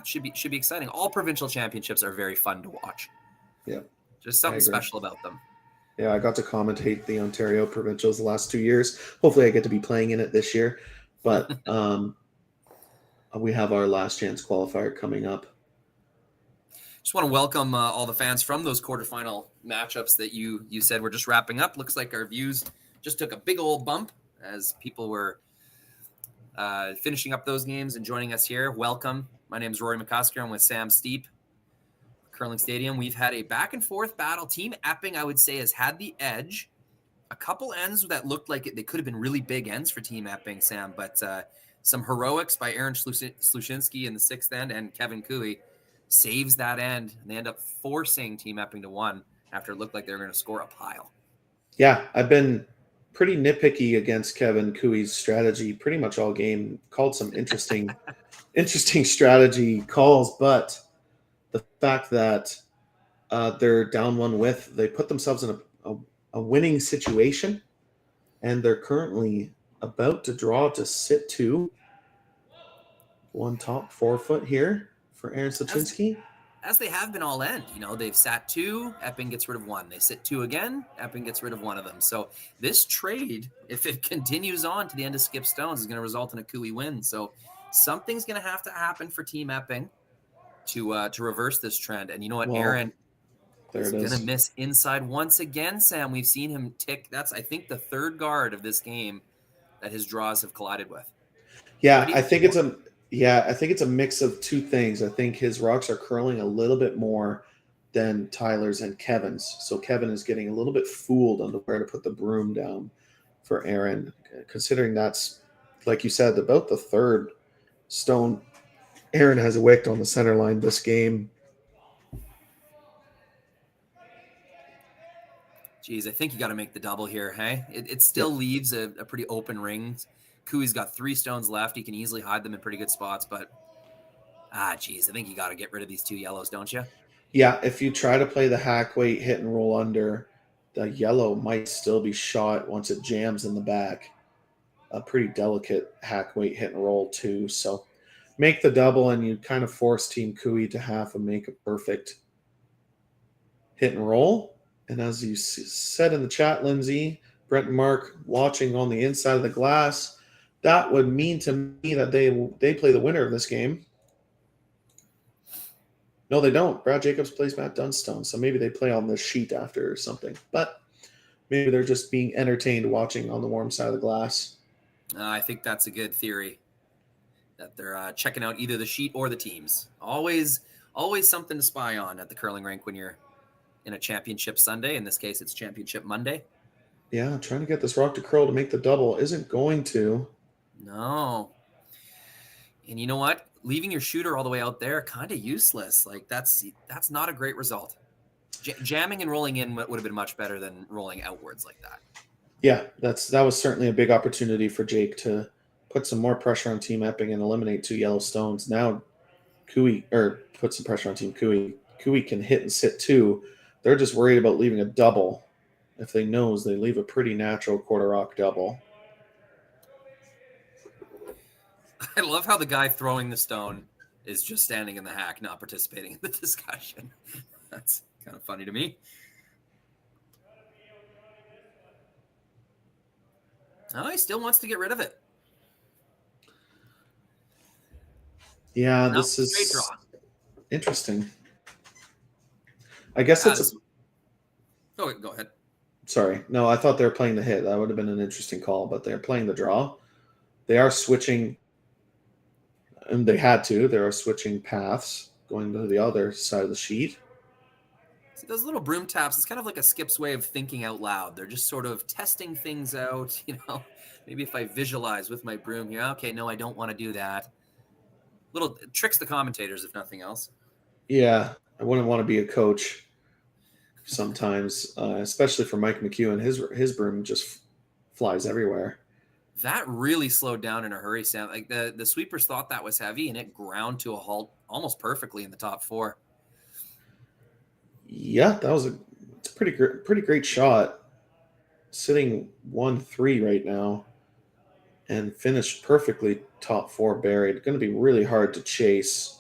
Should be exciting. All provincial championships are very fun to watch. Yeah, just something special about them. Yeah, I got to commentate the Ontario provincials the last 2 years. Hopefully, I get to be playing in it this year. But we have our last chance qualifier coming up. Just want to welcome all the fans from those quarterfinal matchups that you said we're just wrapping up. Looks like our views just took a big old bump as people were finishing up those games and joining us here. Welcome. My name is Rory McCusker. I'm with Sam Steep, Curling Stadium. We've had a back and forth battle. Team Epping, I would say, has had the edge. A couple ends that looked like they could have been really big ends for Team Epping, Sam, but some heroics by Aaron Slusinski in the 6th end and Kevin Cooey saves that end, and they end up forcing Team Epping to win after it looked like they were going to score a pile. Yeah, I've been pretty nitpicky against Kevin Cooey's strategy pretty much all game. Called some interesting strategy calls, but the fact that they're down one with, they put themselves in a winning situation, and they're currently about to draw to sit 2. One top 4 foot here for Aaron Slusinski. As they have been all end, they've sat 2, Epping gets rid of 1. They sit 2 again, Epping gets rid of 1 of them. So this trade, if it continues on to the end of Skip Stones, is going to result in a Cooey win. So something's going to have to happen for Team Epping to reverse this trend. And you know what, Aaron is going to miss inside once again, Sam. We've seen him tick. That's, I think, the 3rd guard of this game that his draws have collided with. Yeah, I think it's a mix of 2 things. I think his rocks are curling a little bit more than Tyler's and Kevin's. So Kevin is getting a little bit fooled on where to put the broom down for Aaron, considering that's, like you said, about the 3rd stone Aaron has wicked on the center line this game. Geez, I think you got to make the double here, hey? It still leaves a pretty open ring. Cooey's got 3 stones left. He can easily hide them in pretty good spots, but I think you got to get rid of these 2 yellows, don't you? Yeah, if you try to play the hack weight, hit and roll under, the yellow might still be shot once it jams in the back. A pretty delicate hack weight hit and roll too. So make the double, and you kind of force Team Cooey to have to make a perfect hit and roll. And as you said in the chat, Lindsay, Brent and Mark watching on the inside of the glass, that would mean to me that they play the winner of this game. No, they don't. Brad Jacobs plays Matt Dunstone, so maybe they play on the sheet after or something. But maybe they're just being entertained watching on the warm side of the glass. I think that's a good theory, that they're checking out either the sheet or the teams. Always something to spy on at the curling rink when you're in a championship Sunday. In this case, it's championship Monday. Yeah, trying to get this rock to curl to make the double isn't going to. No. And you know what? Leaving your shooter all the way out there, kind of useless. Like that's not a great result. Jamming and rolling in would have been much better than rolling outwards like that. Yeah, that was certainly a big opportunity for Jake to put some more pressure on Team Epping and eliminate 2 yellow stones. Now put some pressure on Team Cooey. Cooey can hit and sit too. They're just worried about leaving a double. If they nose, they leave a pretty natural quarter rock double. I love how the guy throwing the stone is just standing in the hack, not participating in the discussion. That's kind of funny to me. Oh, he still wants to get rid of it. Yeah, this is interesting. I guess it's Oh, go ahead. Sorry. No, I thought they were playing the hit. That would have been an interesting call, but they're playing the draw. They are switching, and they had to. They are switching paths, going to the other side of the sheet. See, those little broom taps, it's kind of like a Skip's way of thinking out loud. They're just sort of testing things out. Maybe if I visualize with my broom here, okay, no, I don't want to do that. Little tricks the commentators, if nothing else. Yeah, I wouldn't want to be a coach sometimes, especially for Mike McEwen. His broom just flies everywhere. That really slowed down in a hurry, Sam. Like the sweepers thought that was heavy, and it ground to a halt almost perfectly in the top 4. Yeah, it's a pretty great shot. Sitting 1-3 right now, and finished perfectly top 4 buried. Going to be really hard to chase.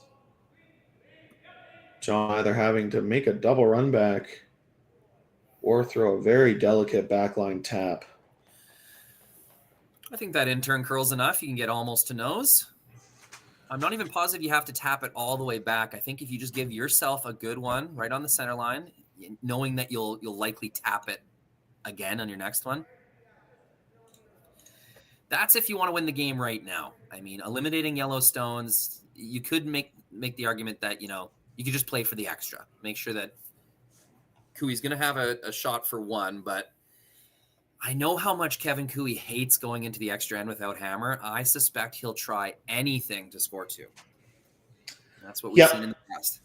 John either having to make a double run back or throw a very delicate backline tap. I think that in-turn curls enough. You can get almost to nose. I'm not even positive you have to tap it all the way back. I think if you just give yourself a good one right on the center line, knowing that you'll likely tap it again on your next one. That's if you want to win the game right now. I mean, eliminating yellow stones, you could make the argument that, you could just play for the extra. Make sure that Cooey's going to have a shot for 1, but I know how much Kevin Cooey hates going into the extra end without hammer. I suspect he'll try anything to score 2. That's what we've seen in the past.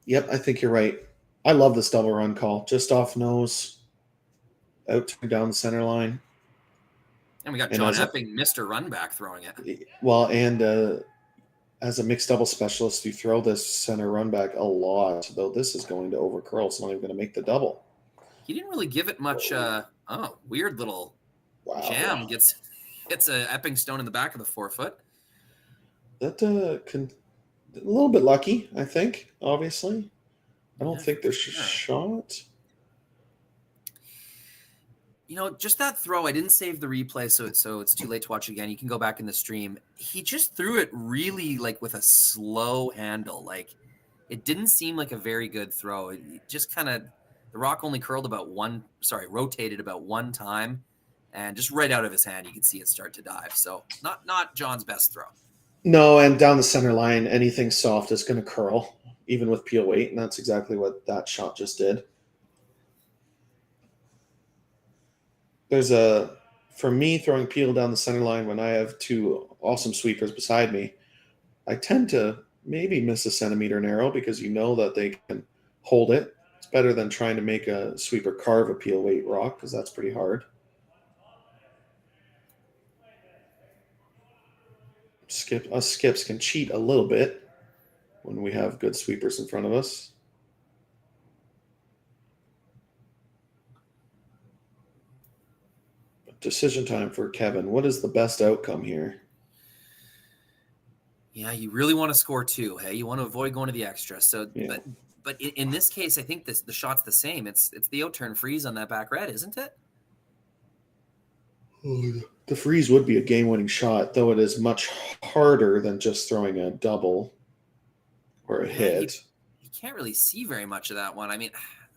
Yep, I think you're right. I love this double run call. Just off nose, out down the center line. And we got John Epping, Mr. Runback, throwing it. Well, and as a mixed double specialist, you throw this center run back a lot, though this is going to over curl. It's not even going to make the double. He didn't really give it much. Weird little jam. Gets a Epping stone in the back of the 4-foot. That a little bit lucky, I think, obviously. I don't think there's a shot. Just that throw, I didn't save the replay, so it's too late to watch it again. You can go back in the stream. He just threw it really with a slow handle. It didn't seem like a very good throw. It just kind of, the rock only rotated about 1 time, and just right out of his hand, you could see it start to dive. So not John's best throw. No, and down the center line, anything soft is going to curl, even with peel weight, and that's exactly what that shot just did. For me, throwing peel down the center line when I have 2 awesome sweepers beside me, I tend to maybe miss a centimeter narrow because that they can hold it. It's better than trying to make a sweeper carve a peel weight rock because that's pretty hard. Us skips can cheat a little bit when we have good sweepers in front of us. Decision time for Kevin. What is the best outcome here? Yeah, you really want to score 2. Hey, you want to avoid going to the extra. So, yeah. But in this case, I think the shot's the same. It's the out-turn freeze on that back red, isn't it? The freeze would be a game-winning shot, though it is much harder than just throwing a double or a hit. He can't really see very much of that one. I mean,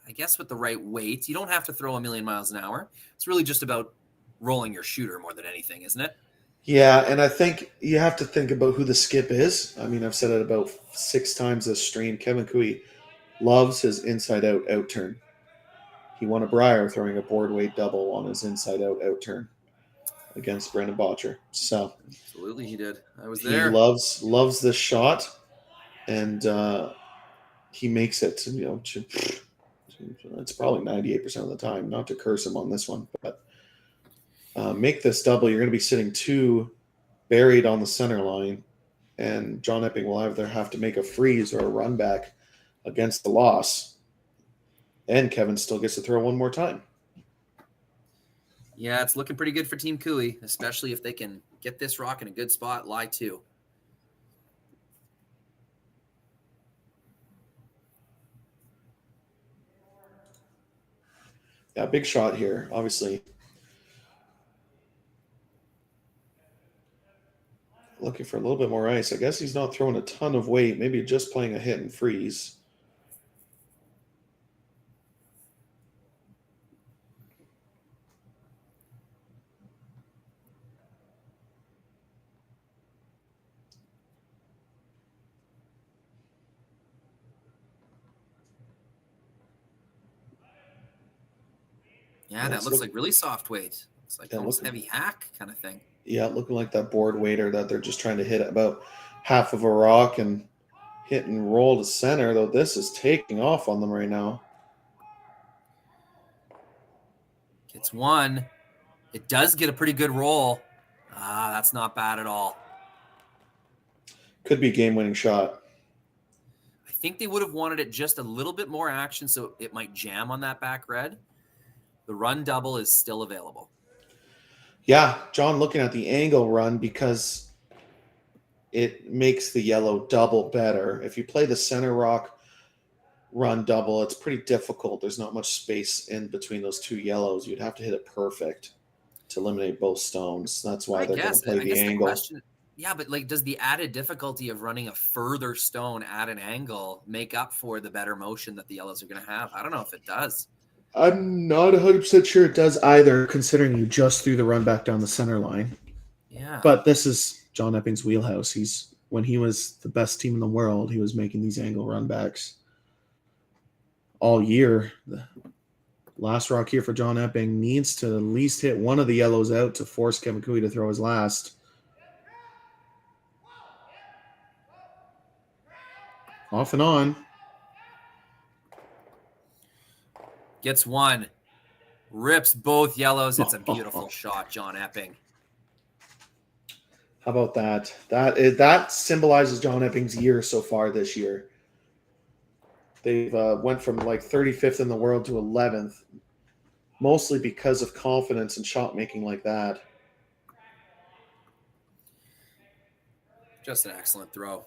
I guess with the right weight, you don't have to throw a million miles an hour. It's really just about rolling your shooter more than anything, isn't it? Yeah, and I think you have to think about who the skip is. I mean, I've said it about 6 times this stream. Kevin Cooey loves his inside-out out turn. He won a Brier throwing a board weight double on his inside-out out turn against Brandon Botcher. So absolutely, he did. I was there. He loves this shot, and he makes it. It's probably 98% of the time. Not to curse him on this one, but make this double. You're going to be sitting 2 buried on the center line, and John Epping will either have to make a freeze or a run back against the loss. And Kevin still gets to throw one more time. Yeah, it's looking pretty good for Team Cooey, especially if they can get this rock in a good spot, lie 2. Yeah, big shot here, obviously. Looking for a little bit more ice. I guess he's not throwing a ton of weight, maybe just playing a hit and freeze. Yeah, that looks like really soft weight. It's like almost heavy hack kind of thing. Yeah, looking like that board waiter that they're just trying to hit about half of a rock and hit and roll to center, though this is taking off on them right now. Gets one. It does get a pretty good roll. That's not bad at all. Could be game-winning shot. I think they would have wanted it just a little bit more action so it might jam on that back red. The run double is still available. Yeah, John looking at the angle run because it makes the yellow double better. If you play the center rock run double, it's pretty difficult. There's not much space in between those 2 yellows. You'd have to hit it perfect to eliminate both stones. That's why they're going to play the angle. Yeah, but like, does the added difficulty of running a further stone at an angle make up for the better motion that the yellows are going to have? I don't know if it does. I'm not 100% sure it does either, considering you just threw the run back down the center line. Yeah. But this is John Epping's wheelhouse. When he was the best team in the world, he was making these angle run backs all year. The last rock here for John Epping needs to at least hit one of the yellows out to force Kevin Cooey to throw his last. Off and on. Gets one. Rips both yellows. It's a beautiful shot, John Epping. How about that? That symbolizes John Epping's year so far this year. They've went from like 35th in the world to 11th, mostly because of confidence and shot making like that. Just an excellent throw.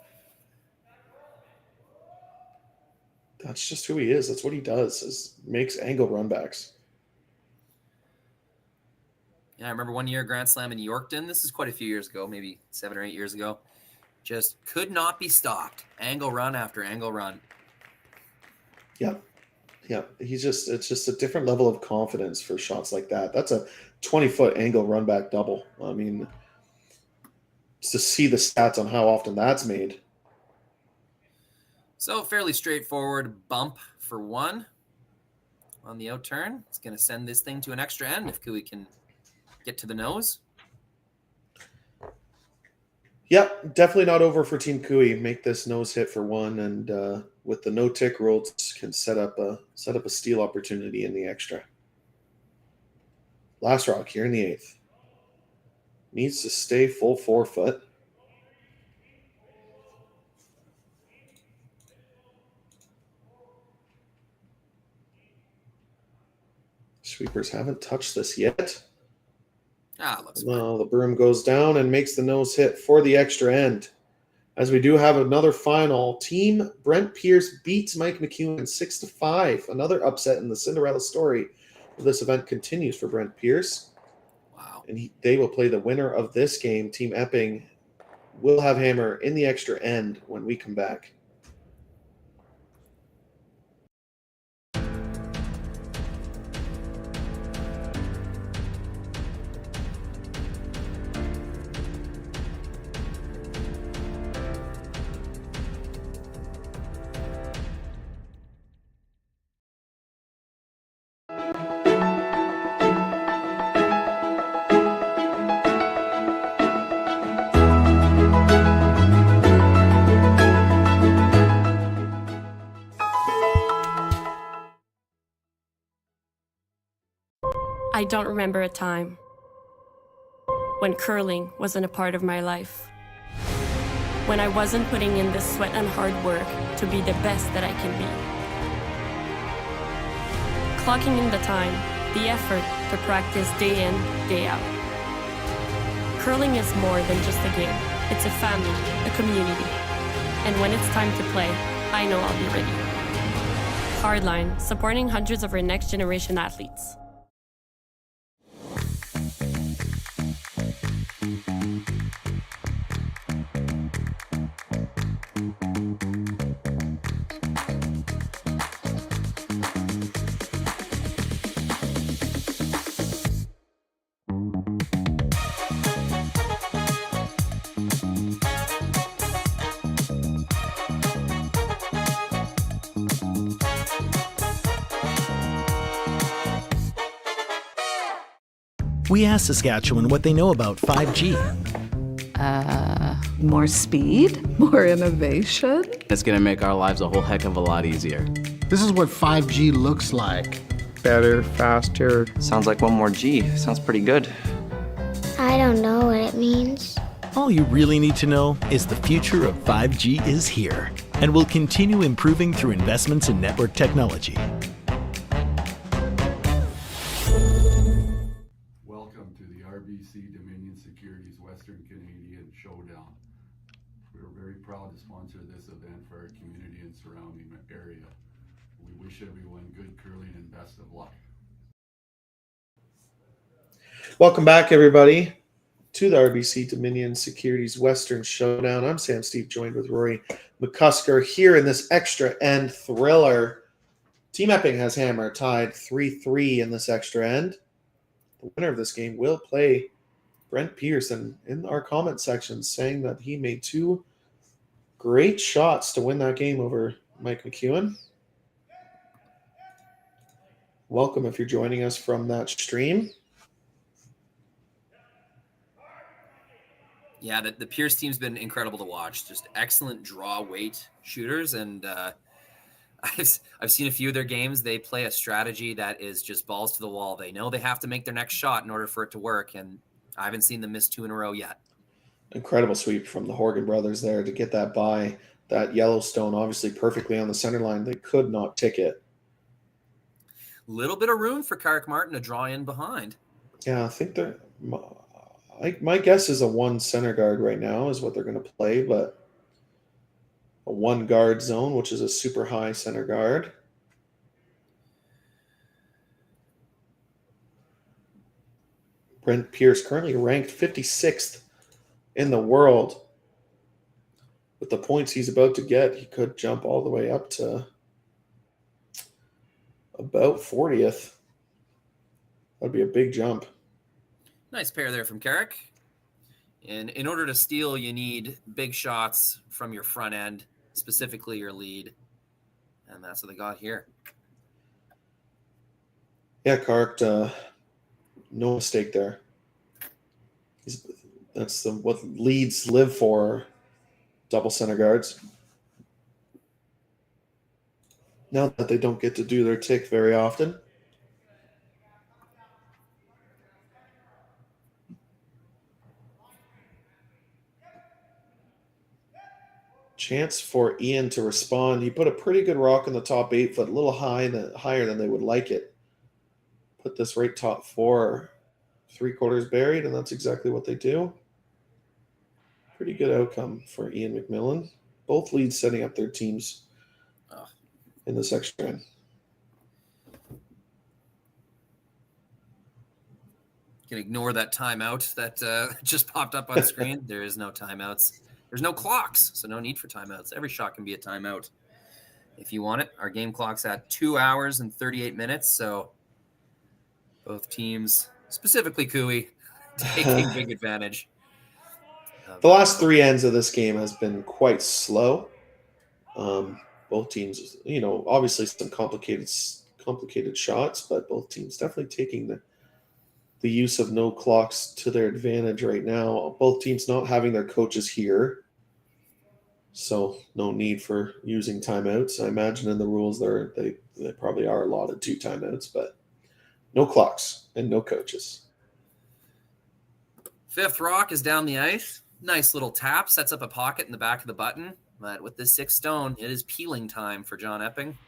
That's just who he is. That's what he does, is makes angle runbacks. Yeah, I remember one year Grand Slam in Yorkton. This is quite a few years ago, maybe 7 or 8 years ago. Just could not be stopped. Angle run after angle run. Yeah. It's just a different level of confidence for shots like that. That's a 20-foot angle run back double. I mean, to see the stats on how often that's made. So fairly straightforward bump for one on the out turn. It's going to send this thing to an extra end if Cooey can get to the nose. Yep, definitely not over for Team Cooey. Make this nose hit for one, and with the no tick rules, can set up a steal opportunity in the extra. Last rock here in the 8th. Needs to stay full 4 foot. Sweepers haven't touched this yet. No, the broom goes down and makes the nose hit for the extra end. As we do have another final, Team Brent Pierce beats Mike McEwen 6-5. Another upset in the Cinderella story. This event continues for Brent Pierce. Wow. And they will play the winner of this game. Team Epping will have hammer in the extra end when we come back. I don't remember a time when curling wasn't a part of my life. When I wasn't putting in the sweat and hard work to be the best that I can be. Clocking in the time, the effort to practice day in, day out. Curling is more than just a game. It's a family, a community. And when it's time to play, I know I'll be ready. Hardline, supporting hundreds of our next generation athletes. We asked Saskatchewan what they know about 5G. More speed, more innovation. It's gonna make our lives a whole heck of a lot easier. This is what 5G looks like. Better, faster. Sounds like one more G. Sounds pretty good. I don't know what it means. All you really need to know is the future of 5G is here and will continue improving through investments in network technology. Welcome to the RBC Dominion Securities Western Canadian Showdown. We're very proud to sponsor this event for our community and surrounding area. We wish everyone good curling and best of luck. Welcome back, everybody, to the RBC Dominion Securities Western Showdown. I'm Sam Steve, joined with Rory McCusker here in this extra end thriller. Team Epping has Hammer tied 3-3 in this extra end. The winner of this game will play Brent Pearson in our comment section, saying that he made two great shots to win that game over Mike McEwen. Welcome if you're joining us from that stream. Yeah, the Pierce team's been incredible to watch. Just excellent draw weight shooters, and I've seen a few of their games. They play a strategy that is just balls to the wall. They know they have to make their next shot in order for it to work, and I haven't seen them miss two in a row yet. Incredible sweep from the Horgan brothers there to get that by. That Yellowstone obviously perfectly on the center line. They could not tick it. Little bit of room for Carrick Martin to draw in behind. Yeah, I think they're... My guess is a one center guard right now is what they're going to play, but a one guard zone, which is a super high center guard. Brent Pierce currently ranked 56th in the world. With the points he's about to get, he could jump all the way up to about 40th. That'd be a big jump. Nice pair there from Carrick. And in order to steal, you need big shots from your front end, specifically your lead. And that's what they got here. Yeah, Carrick, no mistake there. That's what leads live for, double center guards. Now that they don't get to do their tick very often. Chance for Ian to respond. He put a pretty good rock in the top 8 foot, a little higher than they would like it. Put this right top 4, 3/4 buried, and that's exactly what they do. Pretty good outcome for Ian McMillan. Both leads setting up their teams in this extra end. You can ignore that timeout that just popped up on the screen. There is no timeouts. There's no clocks, so no need for timeouts. Every shot can be a timeout if you want it. Our game clock's at 2 hours and 38 minutes, so both teams, specifically Cooey, taking big advantage. The last 3 ends of this game has been quite slow. Both teams, obviously some complicated shots, but both teams definitely taking the use of no clocks to their advantage right now. Both teams not having their coaches here, so no need for using timeouts. I imagine in the rules they probably are allotted 2 timeouts, but No clocks and no coaches. Fifth rock is down the ice. Nice little tap, sets up a pocket in the back of the button. But with this 6 stone, it is peeling time for John Epping.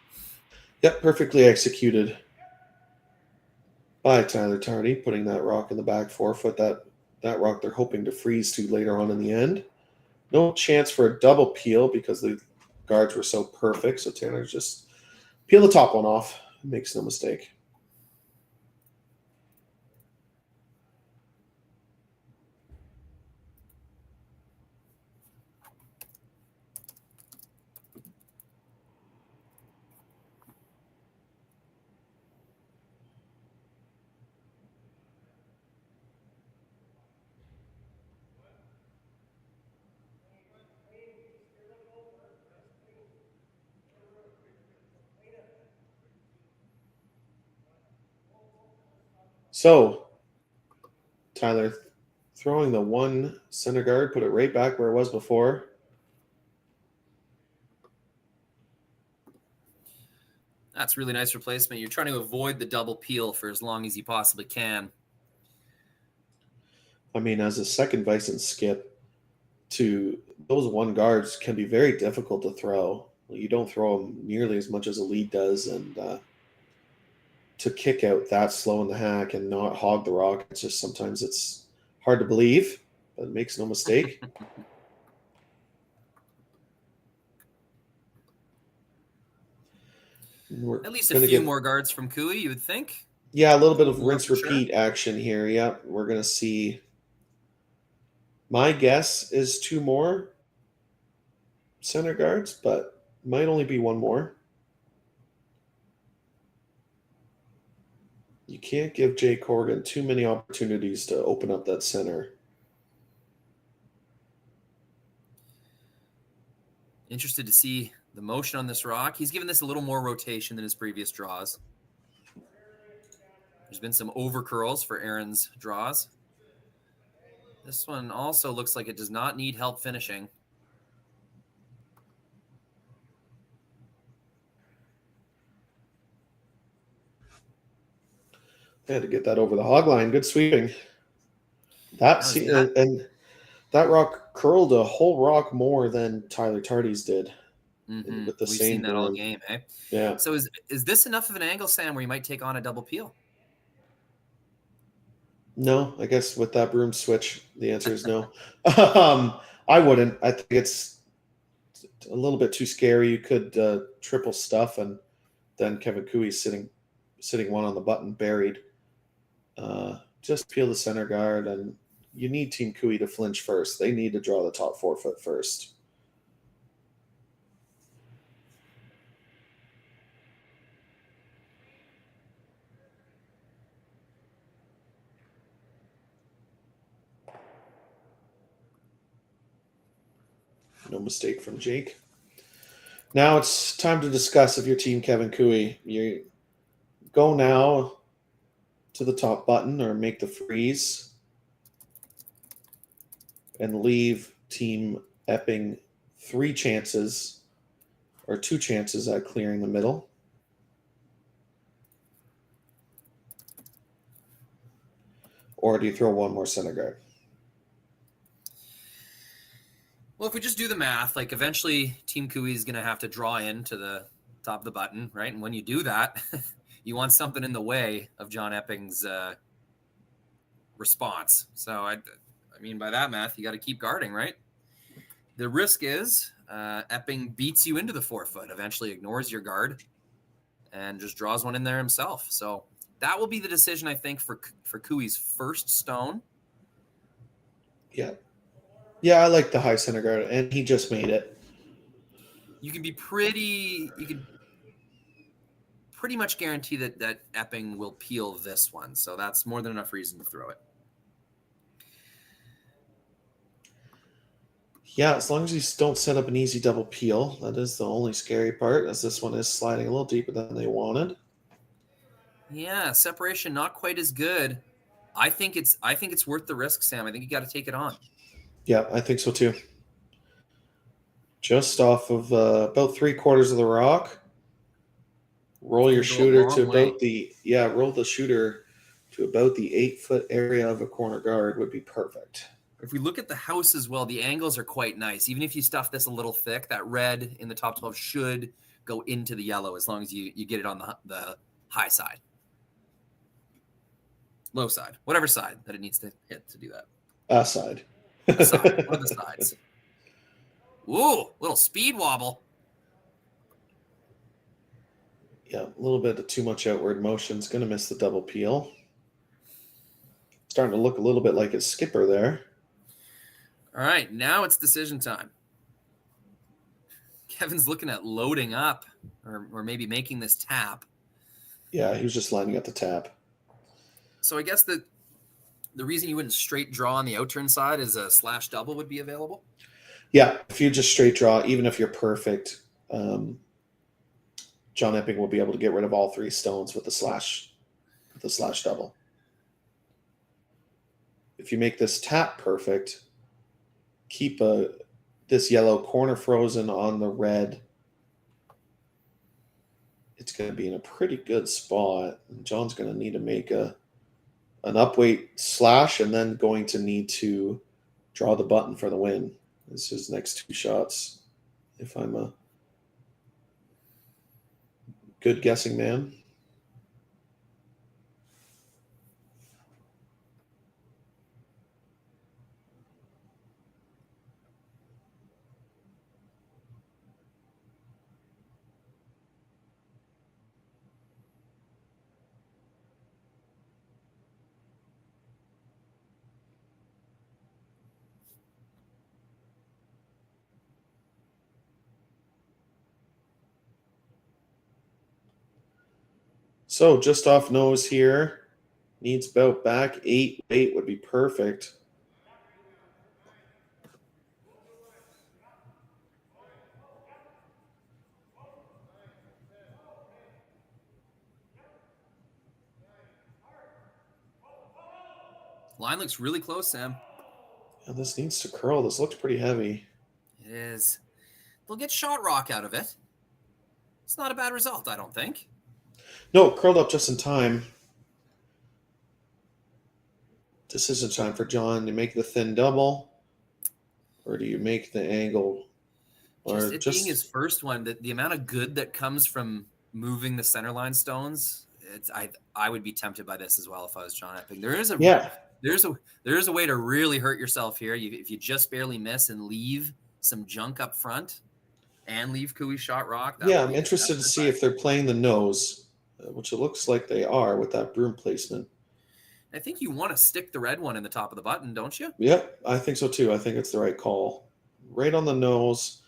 Yep, perfectly executed by Tyler Tardy, putting that rock in the back 4 foot. That rock they're hoping to freeze to later on in the end. No chance for a double peel because the guards were so perfect. So Tanner just peel the top one off. Makes no mistake. So, Tyler throwing the 1 center guard, put it right back where it was before. That's really nice replacement. You're trying to avoid the double peel for as long as you possibly can. I mean, as a second Bison skip, to those 1 guards can be very difficult to throw. You don't throw them nearly as much as a lead does, and to kick out that slow in the hack and not hog the rock, it's just sometimes it's hard to believe, but it makes no mistake. At least a few more guards from Cooey, you would think. Yeah, a little bit of rinse-repeat action here. Yeah, we're going to see. My guess is 2 more center guards, but might only be 1 more. You can't give Jay Corrigan too many opportunities to open up that center. Interested to see the motion on this rock. He's given this a little more rotation than his previous draws. There's been some over curls for Aaron's draws. This one also looks like it does not need help finishing. They had to get that over the hog line. Good sweeping. And that rock curled a whole rock more than Tyler Tardy's did. Mm-hmm. With the We've same seen that all game, eh? Yeah. So is this enough of an angle, Sam, where you might take on a double peel? No, I guess with that broom switch, the answer is no. I wouldn't. I think it's a little bit too scary. You could triple stuff, and then Kevin Cooey's sitting 1 on the button buried. Just peel the center guard, and you need Team Cooey to flinch first. They need to draw the top 4 foot first. No mistake from Jake. Now it's time to discuss if your team Kevin Cooey. You go now to the top button or make the freeze and leave Team Epping 3 chances or 2 chances at clearing the middle. Or do you throw 1 more center guard? Well, if we just do the math, like eventually Team Cooey is going to have to draw in to the top of the button, right? And when you do that, you want something in the way of John Epping's response. So, I mean, by that math, you got to keep guarding, right? The risk is Epping beats you into the 4 foot, eventually ignores your guard, and just draws one in there himself. So that will be the decision, I think, for Cooey's first stone. Yeah. Yeah, I like the high center guard, and he just made it. You can pretty much guarantee that Epping will peel this one. So that's more than enough reason to throw it. Yeah, as long as you don't set up an easy double peel. That is the only scary part, as this one is sliding a little deeper than they wanted. Yeah, separation not quite as good. I think it's worth the risk, Sam. I think you got to take it on. Yeah, I think so too. Just off of about 3/4 of the rock. Roll your Go a shooter long to way. about roll the shooter to about the 8-foot area of a corner guard would be perfect. If we look at the house as well, the angles are quite nice. Even if you stuff this a little thick, that red in the top 12 should go into the yellow as long as you get it on the high side. Low side. Whatever side that it needs to hit to do that. Side. Side. One of the sides. Ooh, little speed wobble. Yeah, a little bit of too much outward motion is going to miss the double peel. Starting to look a little bit like his skipper there. All right, now it's decision time. Kevin's looking at loading up or maybe making this tap. Yeah, he was just lining up the tap. So I guess the reason you wouldn't straight draw on the outturn side is a slash double would be available? Yeah, if you just straight draw, even if you're perfect, John Epping will be able to get rid of all 3 stones with the slash double. If you make this tap perfect, keep this yellow corner frozen on the red, it's going to be in a pretty good spot. John's going to need to make an upweight slash and then going to need to draw the button for the win. This is next 2 shots, if I'm a good guessing man. So just off nose here, needs about back 8 would be perfect. Line looks really close, Sam. And this needs to curl. This looks pretty heavy. It is. They'll get shot rock out of it. It's not a bad result, I don't think. No, curled up just in time. Decision time for John. Do you make the thin double? Or do you make the angle? Or It being his first one, the amount of good that comes from moving the center line stones, I would be tempted by this as well if I was John Epping. There's a way to really hurt yourself here. If you just barely miss and leave some junk up front and leave Kui shot rock. Yeah, I'm interested to see if they're playing the nose, which it looks like they are with that broom placement. I think you want to stick the red one in the top of the button, don't you? Yep, I think so too. I think it's the right call. Right on the nose.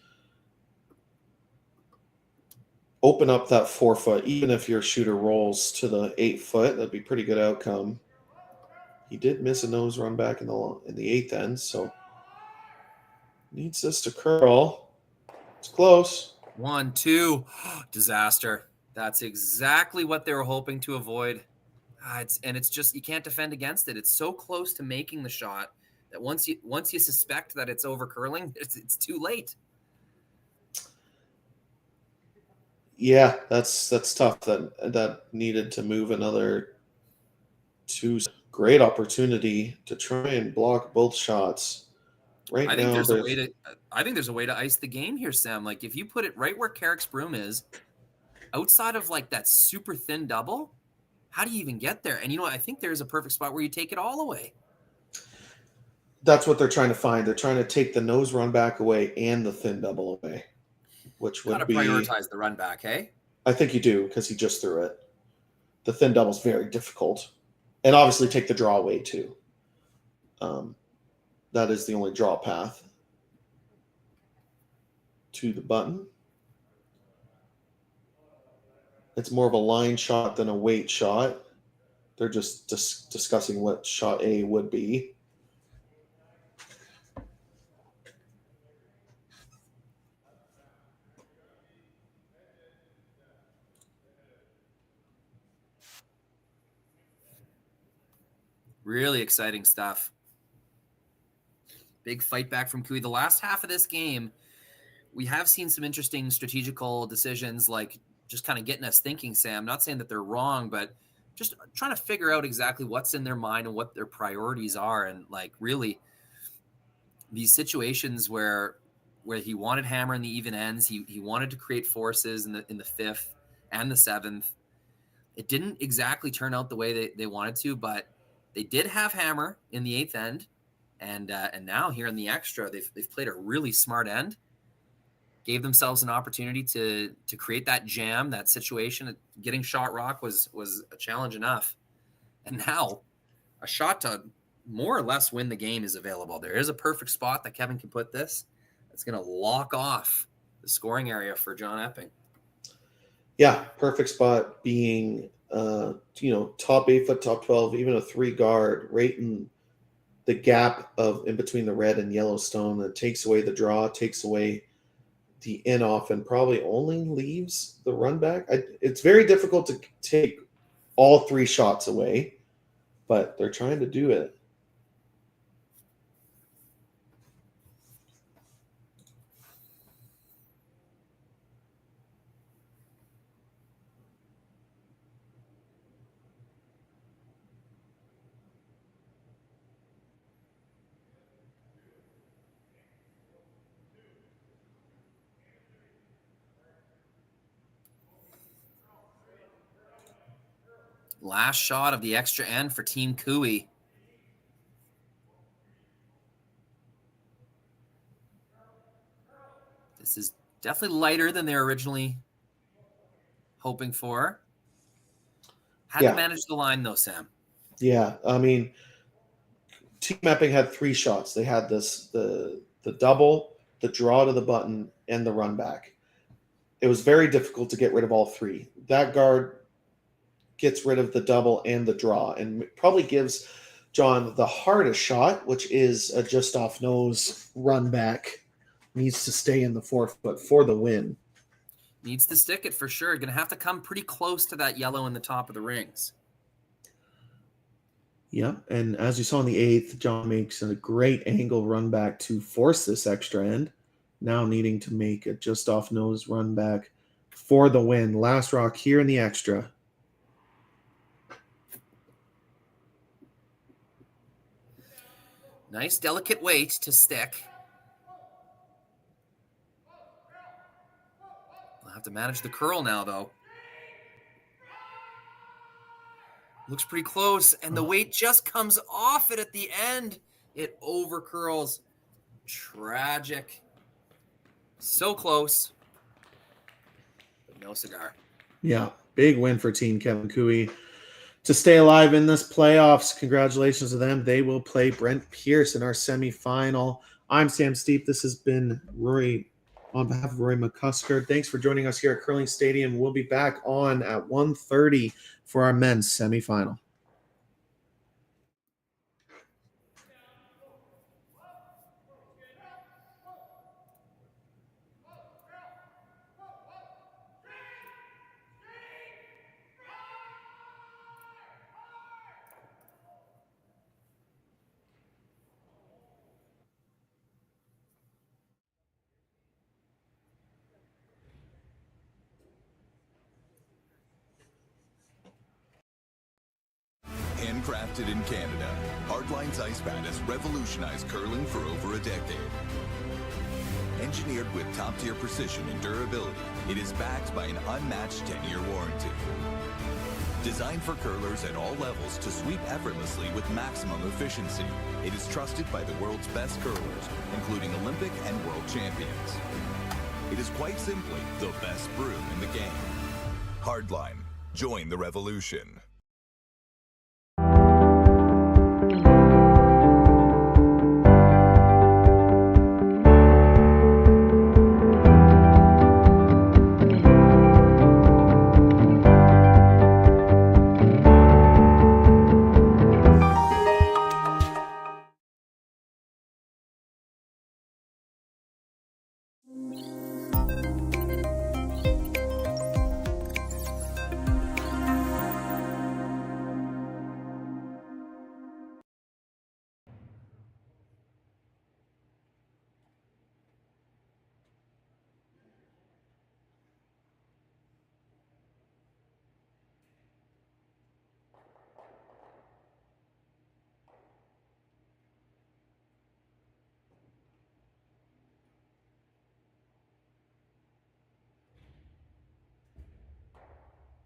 Open up that 4 foot. Even if your shooter rolls to the 8 foot, that'd be pretty good outcome. He did miss a nose run back in the 8th end, so needs this to curl. It's close. 1, 2, disaster. That's exactly what they were hoping to avoid. It's just you can't defend against it. It's so close to making the shot that once you suspect that it's over curling, it's too late. Yeah, that's tough. That needed to move another 2. Great opportunity to try and block both shots. I think there's a way to ice the game here, Sam. Like if you put it right where Carrick's broom is, outside of like that super thin double, how do you even get there? And I think there's a perfect spot where you take it all away. That's what they're trying to find. They're trying to take the nose run back away and the thin double away, which would be prioritize the run back, hey? I think you do because he just threw it. The thin double is very difficult, and obviously take the draw away too. That is the only draw path to the button. It's more of a line shot than a weight shot. They're just discussing what shot A would be. Really exciting stuff. Big fight back from Kui. The last half of this game, we have seen some interesting strategical decisions like just kind of getting us thinking, Sam. Not saying that they're wrong, but just trying to figure out exactly what's in their mind and what their priorities are. And like really these situations where he wanted hammer in the even ends, he wanted to create forces in the fifth and the seventh. It didn't exactly turn out the way they wanted to, but they did have hammer in the eighth end. And now here in the extra, they've played a really smart end, gave themselves an opportunity to create that jam, that situation. Getting shot rock was a challenge enough. And now a shot to more or less win the game is available. There is a perfect spot that Kevin can put this. It's going to lock off the scoring area for John Epping. Yeah, perfect spot being, top 8 foot, top 12, even a 3 guard, right in the gap in between the red and yellow stone that takes away the draw, takes away the in off, and probably only leaves the run back. It's very difficult to take all 3 shots away, but they're trying to do it. Last shot of the extra end for Team Cooey. This is definitely lighter than they were originally hoping for. Had to manage the line though, Sam. Yeah, I mean, Team Epping had 3 shots. They had the double, the draw to the button, and the run back. It was very difficult to get rid of all 3. That guard gets rid of the double and the draw, and probably gives John the hardest shot, which is a just off nose run back. Needs to stay in the 4 foot for the win. Needs to stick it for sure. Going to have to come pretty close to that yellow in the top of the rings. Yeah, and as you saw in the 8th, John makes a great angle run back to force this extra end. Now needing to make a just off nose run back for the win. Last rock here in the extra. Nice delicate weight to stick. We'll have to manage the curl now, though. Looks pretty close, and the weight just comes off it at the end. It over curls. Tragic. So close, but no cigar. Yeah, big win for Team Kevin Cooey to stay alive in this playoffs. Congratulations to them. They will play Brent Pierce in our semifinal. I'm Sam Steep. This has been Rory on behalf of Rory McCusker. Thanks for joining us here at Curling Stadium. We'll be back on at 1:30 for our men's semifinal. Handcrafted in Canada, Hardline's ice pad has revolutionized curling for over a decade. Engineered with top-tier precision and durability, it is backed by an unmatched 10-year warranty. Designed for curlers at all levels to sweep effortlessly with maximum efficiency, it is trusted by the world's best curlers, including Olympic and world champions. It is quite simply the best broom in the game. Hardline. Join the revolution.